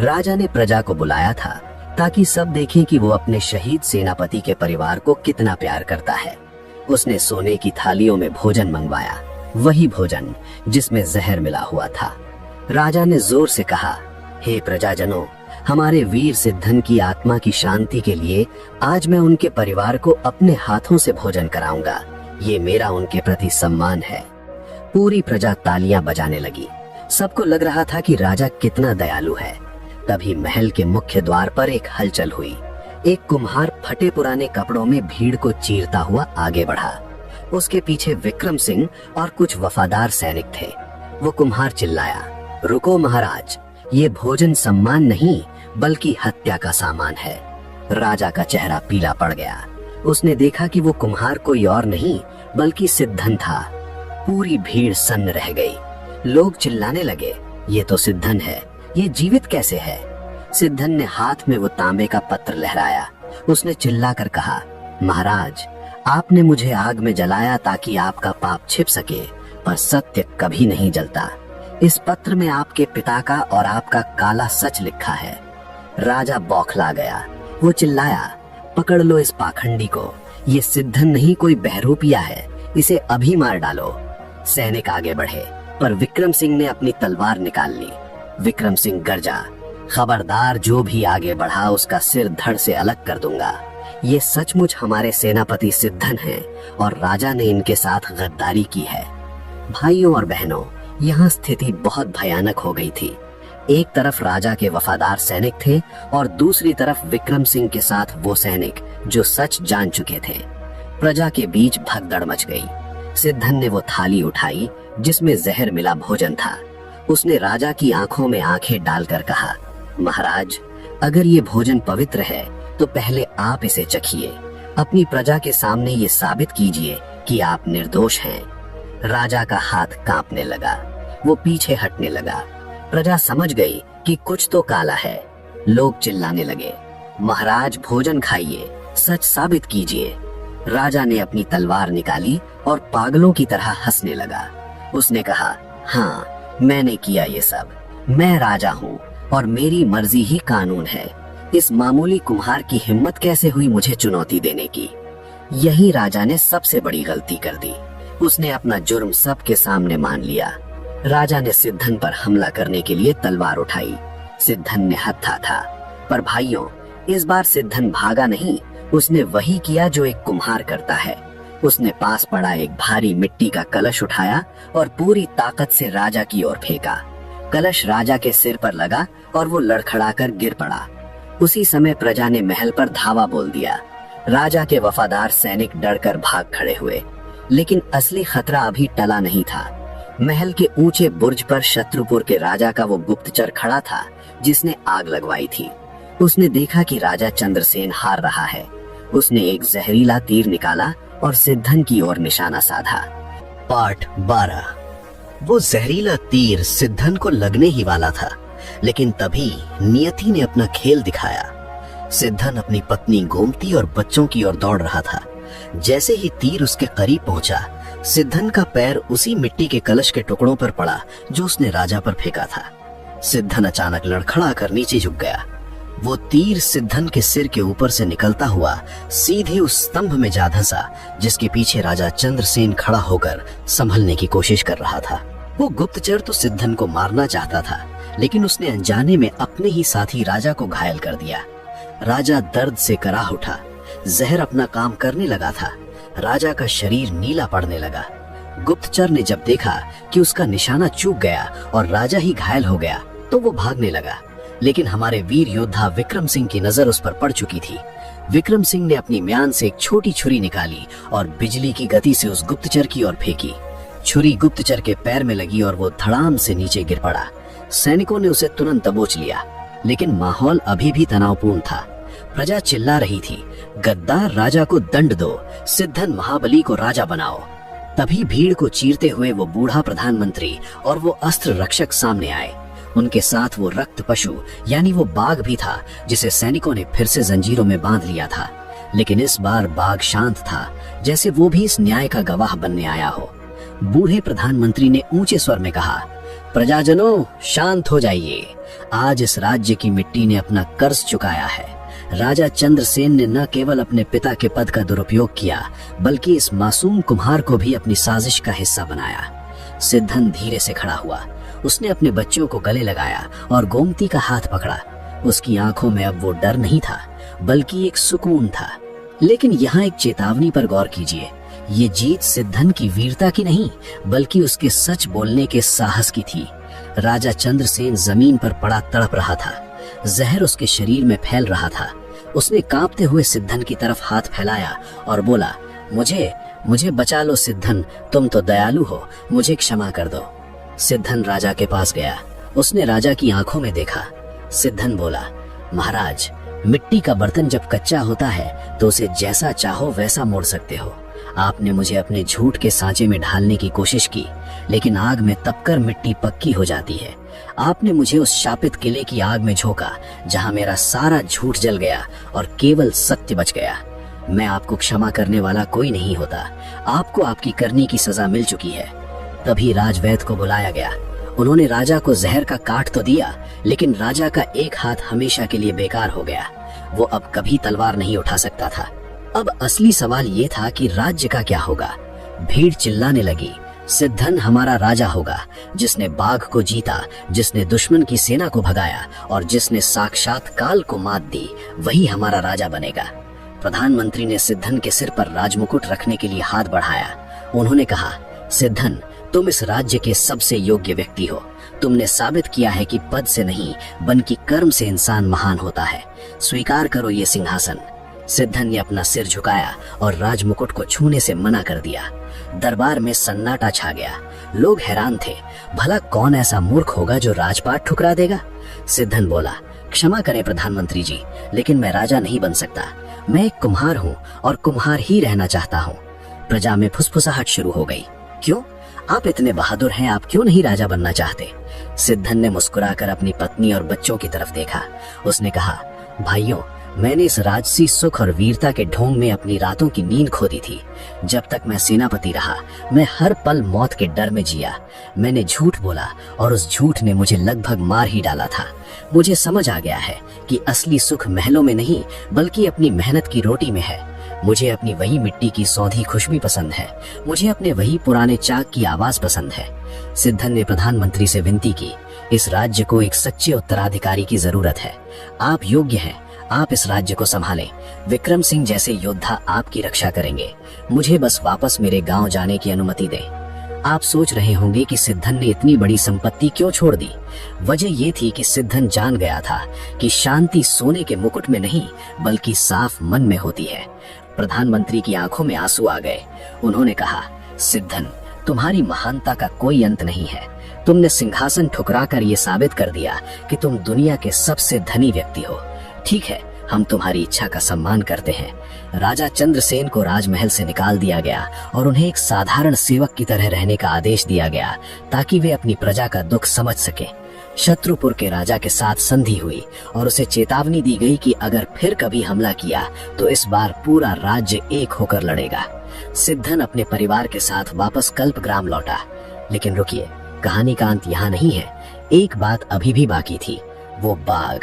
राजा ने प्रजा को बुलाया था ताकि सब देखें कि वो अपने शहीद सेनापति के परिवार को कितना प्यार करता है। उसने सोने की थालियों में भोजन मंगवाया, वही भोजन जिसमें जहर मिला हुआ था। राजा ने जोर से कहा, हे प्रजाजनों, हमारे वीर सिद्धन की आत्मा की शांति के लिए आज मैं उनके परिवार को अपने हाथों से भोजन कराऊंगा। ये मेरा उनके प्रति सम्मान है। पूरी प्रजा तालियां बजाने लगी। सबको लग रहा था कि राजा कितना दयालु है। तभी महल के मुख्य द्वार पर एक हलचल हुई। एक कुम्हार फटे पुराने कपड़ों में भीड़ को चीरता हुआ आगे बढ़ा। उसके पीछे विक्रम सिंह और कुछ वफादार सैनिक थे। वो कुम्हार चिल्लाया, रुको महाराज, ये भोजन सम्मान नहीं बल्कि हत्या का सामान है। राजा का चेहरा पीला पड़ गया। उसने देखा कि वो कुम्हार कोई और नहीं बल्कि सिद्धन था। पूरी भीड़ सन्न रह गई। लोग चिल्लाने लगे, ये तो सिद्धन है, ये जीवित कैसे है? सिद्धन ने हाथ में वो तांबे का पत्र लहराया। उसने चिल्लाकर कहा, महाराज, आपने मुझे आग में जलाया ताकि आपका पाप छिप सके, पर सत्य कभी नहीं जलता। इस पत्र में आपके पिता का और आपका काला सच लिखा है। राजा बौखला गया। वो चिल्लाया, पकड़ लो इस पाखंडी को, ये सिद्धन नहीं कोई बहरूपिया है, इसे अभी मार डालो। सैनिक आगे बढ़े, पर विक्रम सिंह ने अपनी तलवार निकाल ली। विक्रम सिंह गरजा, खबरदार, जो भी आगे बढ़ा उसका सिर धड़ से अलग कर दूंगा। ये सचमुच हमारे सेनापति सिद्धन हैं और राजा ने इनके साथ गद्दारी की है। भाइयों और बहनों, यहाँ स्थिति बहुत भयानक हो गई थी। एक तरफ राजा के वफादार सैनिक थे और दूसरी तरफ विक्रम सिंह के साथ वो सैनिक जो सच जान चुके थे। प्रजा के बीच भगदड़ मच गई। सिद्धन ने वो थाली उठाई जिसमें जहर मिला भोजन था। उसने राजा की आंखों में आंखें डालकर कहा, महाराज, अगर ये भोजन पवित्र है तो पहले आप इसे चखिए। अपनी प्रजा के सामने ये साबित कीजिए कि आप निर्दोष हैं। राजा का हाथ कांपने लगा। वो पीछे हटने लगा। प्रजा समझ गई कि कुछ तो काला है। लोग चिल्लाने लगे, महाराज भोजन खाइए, सच साबित कीजिए। राजा ने अपनी तलवार निकाली और पागलों की तरह हंसने लगा। उसने कहा, हाँ, मैंने किया ये सब। मैं राजा हूँ और मेरी मर्जी ही कानून है। इस मामूली कुम्हार की हिम्मत कैसे हुई मुझे चुनौती देने की? यही राजा ने सबसे बड़ी गलती कर दी। उसने अपना जुर्म सबके सामने मान लिया। राजा ने सिद्धन पर हमला करने के लिए तलवार उठाई। सिद्धन ने हत्था था, पर भाइयों, इस बार सिद्धन भागा नहीं। उसने वही किया जो एक कुम्हार करता है। उसने पास पड़ा एक भारी मिट्टी का कलश उठाया और पूरी ताकत से राजा की ओर फेंका। कलश राजा के सिर पर लगा और वो लड़खड़ाकर गिर पड़ा। उसी समय प्रजा ने महल पर धावा बोल दिया। राजा के वफादार सैनिक डरकर भाग खड़े हुए, लेकिन असली खतरा अभी टला नहीं था। महल के ऊंचे बुर्ज पर शत्रुपुर के राजा का वो गुप्तचर खड़ा था जिसने आग लगवाई थी। उसने देखा कि राजा चंद्रसेन हार रहा है। उसने एक जहरीला तीर निकाला और सिद्धन की ओर निशाना साधा। पार्ट 12। वो जहरीला तीर सिद्धन को लगने ही वाला था, लेकिन तभी नियति ने अपना खेल दिखाया। सिद्धन अपनी पत्नी गोमती और बच्चों की ओर दौड़ रहा था। जैसे ही तीर उसके करीब पहुंचा, सिद्धन का पैर उसी मिट्टी के कलश के टुकड़ों पर पड़ा जो उसने राजा पर फेंका था। सिद्धन अचानक लड़खड़ा कर नीचे झुक गया। वो तीर सिद्धन के सिर के ऊपर से निकलता हुआ सीधे उस स्तंभ में जा धंसा जिसके पीछे राजा चंद्रसेन खड़ा होकर संभलने की कोशिश कर रहा था। वो गुप्तचर तो सिद्धन को मारना चाहता था, लेकिन उसने अनजाने में अपने ही साथी राजा को घायल कर दिया। राजा दर्द से कराह उठा। जहर अपना काम करने लगा था। राजा का शरीर नीला पड़ने लगा। गुप्तचर ने जब देखा कि उसका निशाना चूक गया और राजा ही घायल हो गया तो वो भागने लगा, लेकिन हमारे वीर योद्धा विक्रम सिंह की नजर उस पर पड़ चुकी थी। विक्रम सिंह ने अपनी म्यान से एक छोटी छुरी निकाली और बिजली की गति से उस गुप्तचर की ओर फेंकी। छुरी गुप्तचर के पैर में लगी और वो धड़ाम से नीचे गिर पड़ा। सैनिकों ने उसे तुरंत दबोच लिया, लेकिन माहौल अभी भी तनावपूर्ण था। प्रजा चिल्ला रही थी, गद्दार राजा को दंड दो, सिद्धन महाबली को राजा बनाओ। तभी भीड़ को चीरते हुए वो बूढ़ा प्रधानमंत्री और वो अस्त्र रक्षक सामने आए। उनके साथ वो रक्त पशु यानी वो बाघ भी था जिसे सैनिकों ने फिर से जंजीरों में बांध लिया था। लेकिन इस बार बाघ शांत था, जैसे वो भी इस न्याय का गवाह बनने आया हो। बूढ़े प्रधानमंत्री ने ऊंचे स्वर में कहा, प्रजाजनों, शांत हो जाइए। आज इस राज्य की मिट्टी ने अपना कर्ज चुकाया है। राजा चंद्रसेन ने न केवल अपने पिता के पद का दुरुपयोग किया, बल्कि इस मासूम कुम्हार को भी अपनी साजिश का हिस्सा बनाया। सिद्धन धीरे से खड़ा हुआ। उसने अपने बच्चों को गले लगाया और गोमती का हाथ पकड़ा। उसकी आंखों में अब वो डर नहीं था, बल्कि एक सुकून था। लेकिन यहाँ एक चेतावनी पर गौर कीजिए। ये जीत सिद्धन की वीरता की नहीं, बल्कि उसके सच बोलने के साहस की थी। राजा चंद्रसेन जमीन पर पड़ा तड़प रहा था। जहर उसके शरीर में फैल रहा था। उसने कांपते हुए सिद्धन की तरफ हाथ फैलाया और बोला, मुझे बचा लो सिद्धन, तुम तो दयालु हो, मुझे क्षमा कर दो। सिद्धन राजा के पास गया। उसने राजा की आंखों में देखा। सिद्धन बोला, महाराज, मिट्टी का बर्तन जब कच्चा होता है तो उसे जैसा चाहो वैसा मोड़ सकते हो। आपने मुझे अपने झूठ के सांचे में ढालने की कोशिश की, लेकिन आग में तपकर मिट्टी पक्की हो जाती है। आपने मुझे उस शापित किले की आग में झोंका जहां मेरा सारा झूठ जल गया और केवल सत्य बच गया। मैं आपको क्षमा करने वाला कोई नहीं होता। आपको आपकी करनी की सजा मिल चुकी है। तभी राजवैद्य को बुलाया गया। उन्होंने राजा को जहर का काट तो दिया, लेकिन राजा का एक हाथ हमेशा के लिए बेकार हो गया। वो अब कभी तलवार नहीं उठा सकता था। अब असली सवाल ये था कि राज्य का क्या होगा। भीड़ चिल्लाने लगी, सिद्धन हमारा राजा होगा, जिसने बाघ को जीता, जिसने दुश्मन की सेना को भगाया और जिसने साक्षात काल को मात दी, वही हमारा राजा बनेगा। प्रधानमंत्री ने सिद्धन के सिर पर राजमुकुट रखने के लिए हाथ बढ़ाया। उन्होंने कहा, सिद्धन, तुम इस राज्य के सबसे योग्य व्यक्ति हो। तुमने साबित किया है कि पद से नहीं बल्कि कर्म से इंसान महान होता है। स्वीकार करो ये सिंहासन। सिद्धन ने अपना सिर झुकाया और राजमुकुट को छूने से मना कर दिया। दरबार में सन्नाटा छा गया। लोग हैरान थे, भला कौन ऐसा मूर्ख होगा जो राजपाट ठुकरा देगा। सिद्धन बोला, क्षमा करें प्रधानमंत्री जी, लेकिन मैं राजा नहीं बन सकता। मैं एक कुम्हार हूँ और कुम्हार ही रहना चाहता हूँ। प्रजा में फुसफुसाहट शुरू हो गई। क्यों? आप इतने बहादुर हैं, आप क्यों नहीं राजा बनना चाहते? सिद्धन ने मुस्कुराकर अपनी पत्नी और बच्चों की तरफ देखा। उसने कहा, भाइयों, मैंने इस राजसी सुख और वीरता के ढोंग में अपनी रातों की नींद खो दी थी। जब तक मैं सेनापति रहा, मैं हर पल मौत के डर में जिया। मैंने झूठ बोला और उस झूठ ने मुझे लगभग मार ही डाला था। मुझे समझ आ गया है कि असली सुख महलों में नहीं बल्कि अपनी मेहनत की रोटी में है। मुझे अपनी वही मिट्टी की सौंधी खुशबू पसंद है। मुझे अपने वही पुराने चाक की आवाज पसंद है। सिद्धन ने प्रधानमंत्री से विनती की, इस राज्य को एक सच्चे उत्तराधिकारी की जरूरत है। आप योग्य हैं, आप इस राज्य को संभालें। विक्रम सिंह जैसे योद्धा आपकी रक्षा करेंगे। मुझे बस वापस मेरे गांव जाने की अनुमति दें। आप सोच रहे होंगे कि सिद्धन ने इतनी बड़ी संपत्ति क्यों छोड़ दी। वजह ये थी कि सिद्धन जान गया था कि शांति सोने के मुकुट में नहीं बल्कि साफ मन में होती है। प्रधानमंत्री की आंखों में आंसू आ गए। उन्होंने कहा, सिद्धन, तुम्हारी महानता का कोई अंत नहीं है। तुमने सिंहासन ठुकराकर ये साबित कर दिया कि तुम दुनिया के सबसे धनी व्यक्ति हो। ठीक है, हम तुम्हारी इच्छा का सम्मान करते हैं। राजा चंद्रसेन को राजमहल से निकाल दिया गया और उन्हें एक साधारण सेवक की तरह रहने का आदेश दिया गया ताकि वे अपनी प्रजा का दुख समझ सके। शत्रुपुर के राजा के साथ संधि हुई और उसे चेतावनी दी गई कि अगर फिर कभी हमला किया तो इस बार पूरा राज्य एक होकर लड़ेगा। सिद्धन अपने परिवार के साथ वापस कल्पग्राम लौटा। लेकिन रुकिए, कहानी का अंत यहाँ नहीं है। एक बात अभी भी बाकी थी, वो बाघ।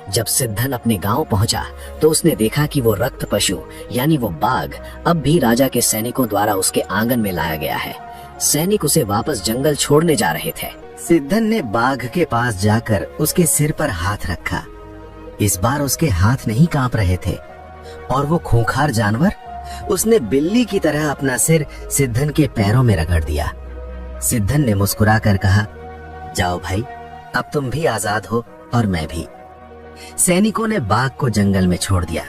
जब सिद्धन अपने गांव पहुंचा तो उसने देखा कि वो रक्त पशु यानी वो बाघ अब भी राजा के सैनिकों द्वारा उसके आंगन में लाया गया है। सैनिक उसे वापस जंगल छोड़ने जा रहे थे। सिद्धन ने बाघ के पास जाकर उसके सिर पर हाथ रखा। इस बार उसके हाथ नहीं कांप रहे थे और वो खूंखार जानवर, उसने बिल्ली की तरह अपना सिर सिद्धन के पैरों में रगड़ दिया। सिद्धन ने मुस्कुराकर कहा, जाओ भाई, अब तुम भी आजाद हो और मैं भी। सैनिकों ने बाघ को जंगल में छोड़ दिया।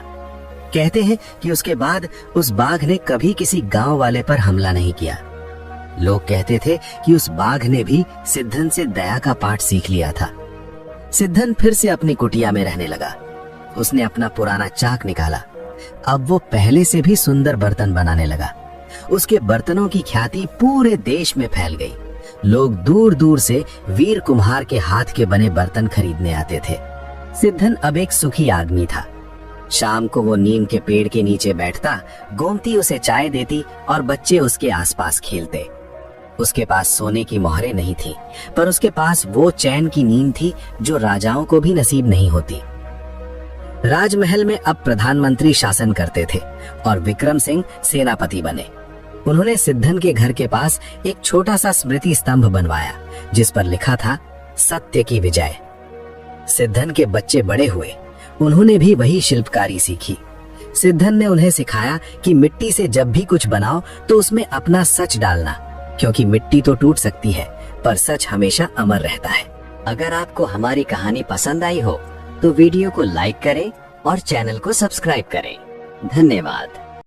कहते हैं कि उसके बाद उस बाघ ने कभी किसी गांव वाले पर हमला नहीं किया। लोग कहते थे कि उस बाघ ने भी सिद्धन से दया का पाठ सीख लिया था। सिद्धन फिर से अपनी कुटिया में रहने लगा। उसने अपना पुराना चाक निकाला। अब वो पहले से भी सुंदर बर्तन बनाने लगा। उसके बर्तनों की ख्याति पूरे देश में फैल गई। लोग दूर दूर से वीर कुम्हार के हाथ के बने बर्तन खरीदने आते थे। सिद्धन अब एक सुखी आदमी था। शाम को वो नीम के पेड़ के नीचे बैठता, गोमती उसे चाय देती और बच्चे उसके आसपास खेलते। उसके पास सोने की मोहरें नहीं थी, पर उसके पास वो चैन की नींद थी जो राजाओं को भी नसीब नहीं होती। राजमहल में अब प्रधानमंत्री शासन करते थे और विक्रम सिंह सेनापति बने। उन्होंने सिद्धन के घर के पास एक छोटा सा स्मृति स्तंभ बनवाया जिस पर लिखा था, सत्य की विजय। सिद्धन के बच्चे बड़े हुए, उन्होंने भी वही शिल्पकारी सीखी। सिद्धन ने उन्हें सिखाया कि मिट्टी से जब भी कुछ बनाओ तो उसमें अपना सच डालना, क्योंकि मिट्टी तो टूट सकती है पर सच हमेशा अमर रहता है। अगर आपको हमारी कहानी पसंद आई हो तो वीडियो को लाइक करें और चैनल को सब्सक्राइब करें। धन्यवाद।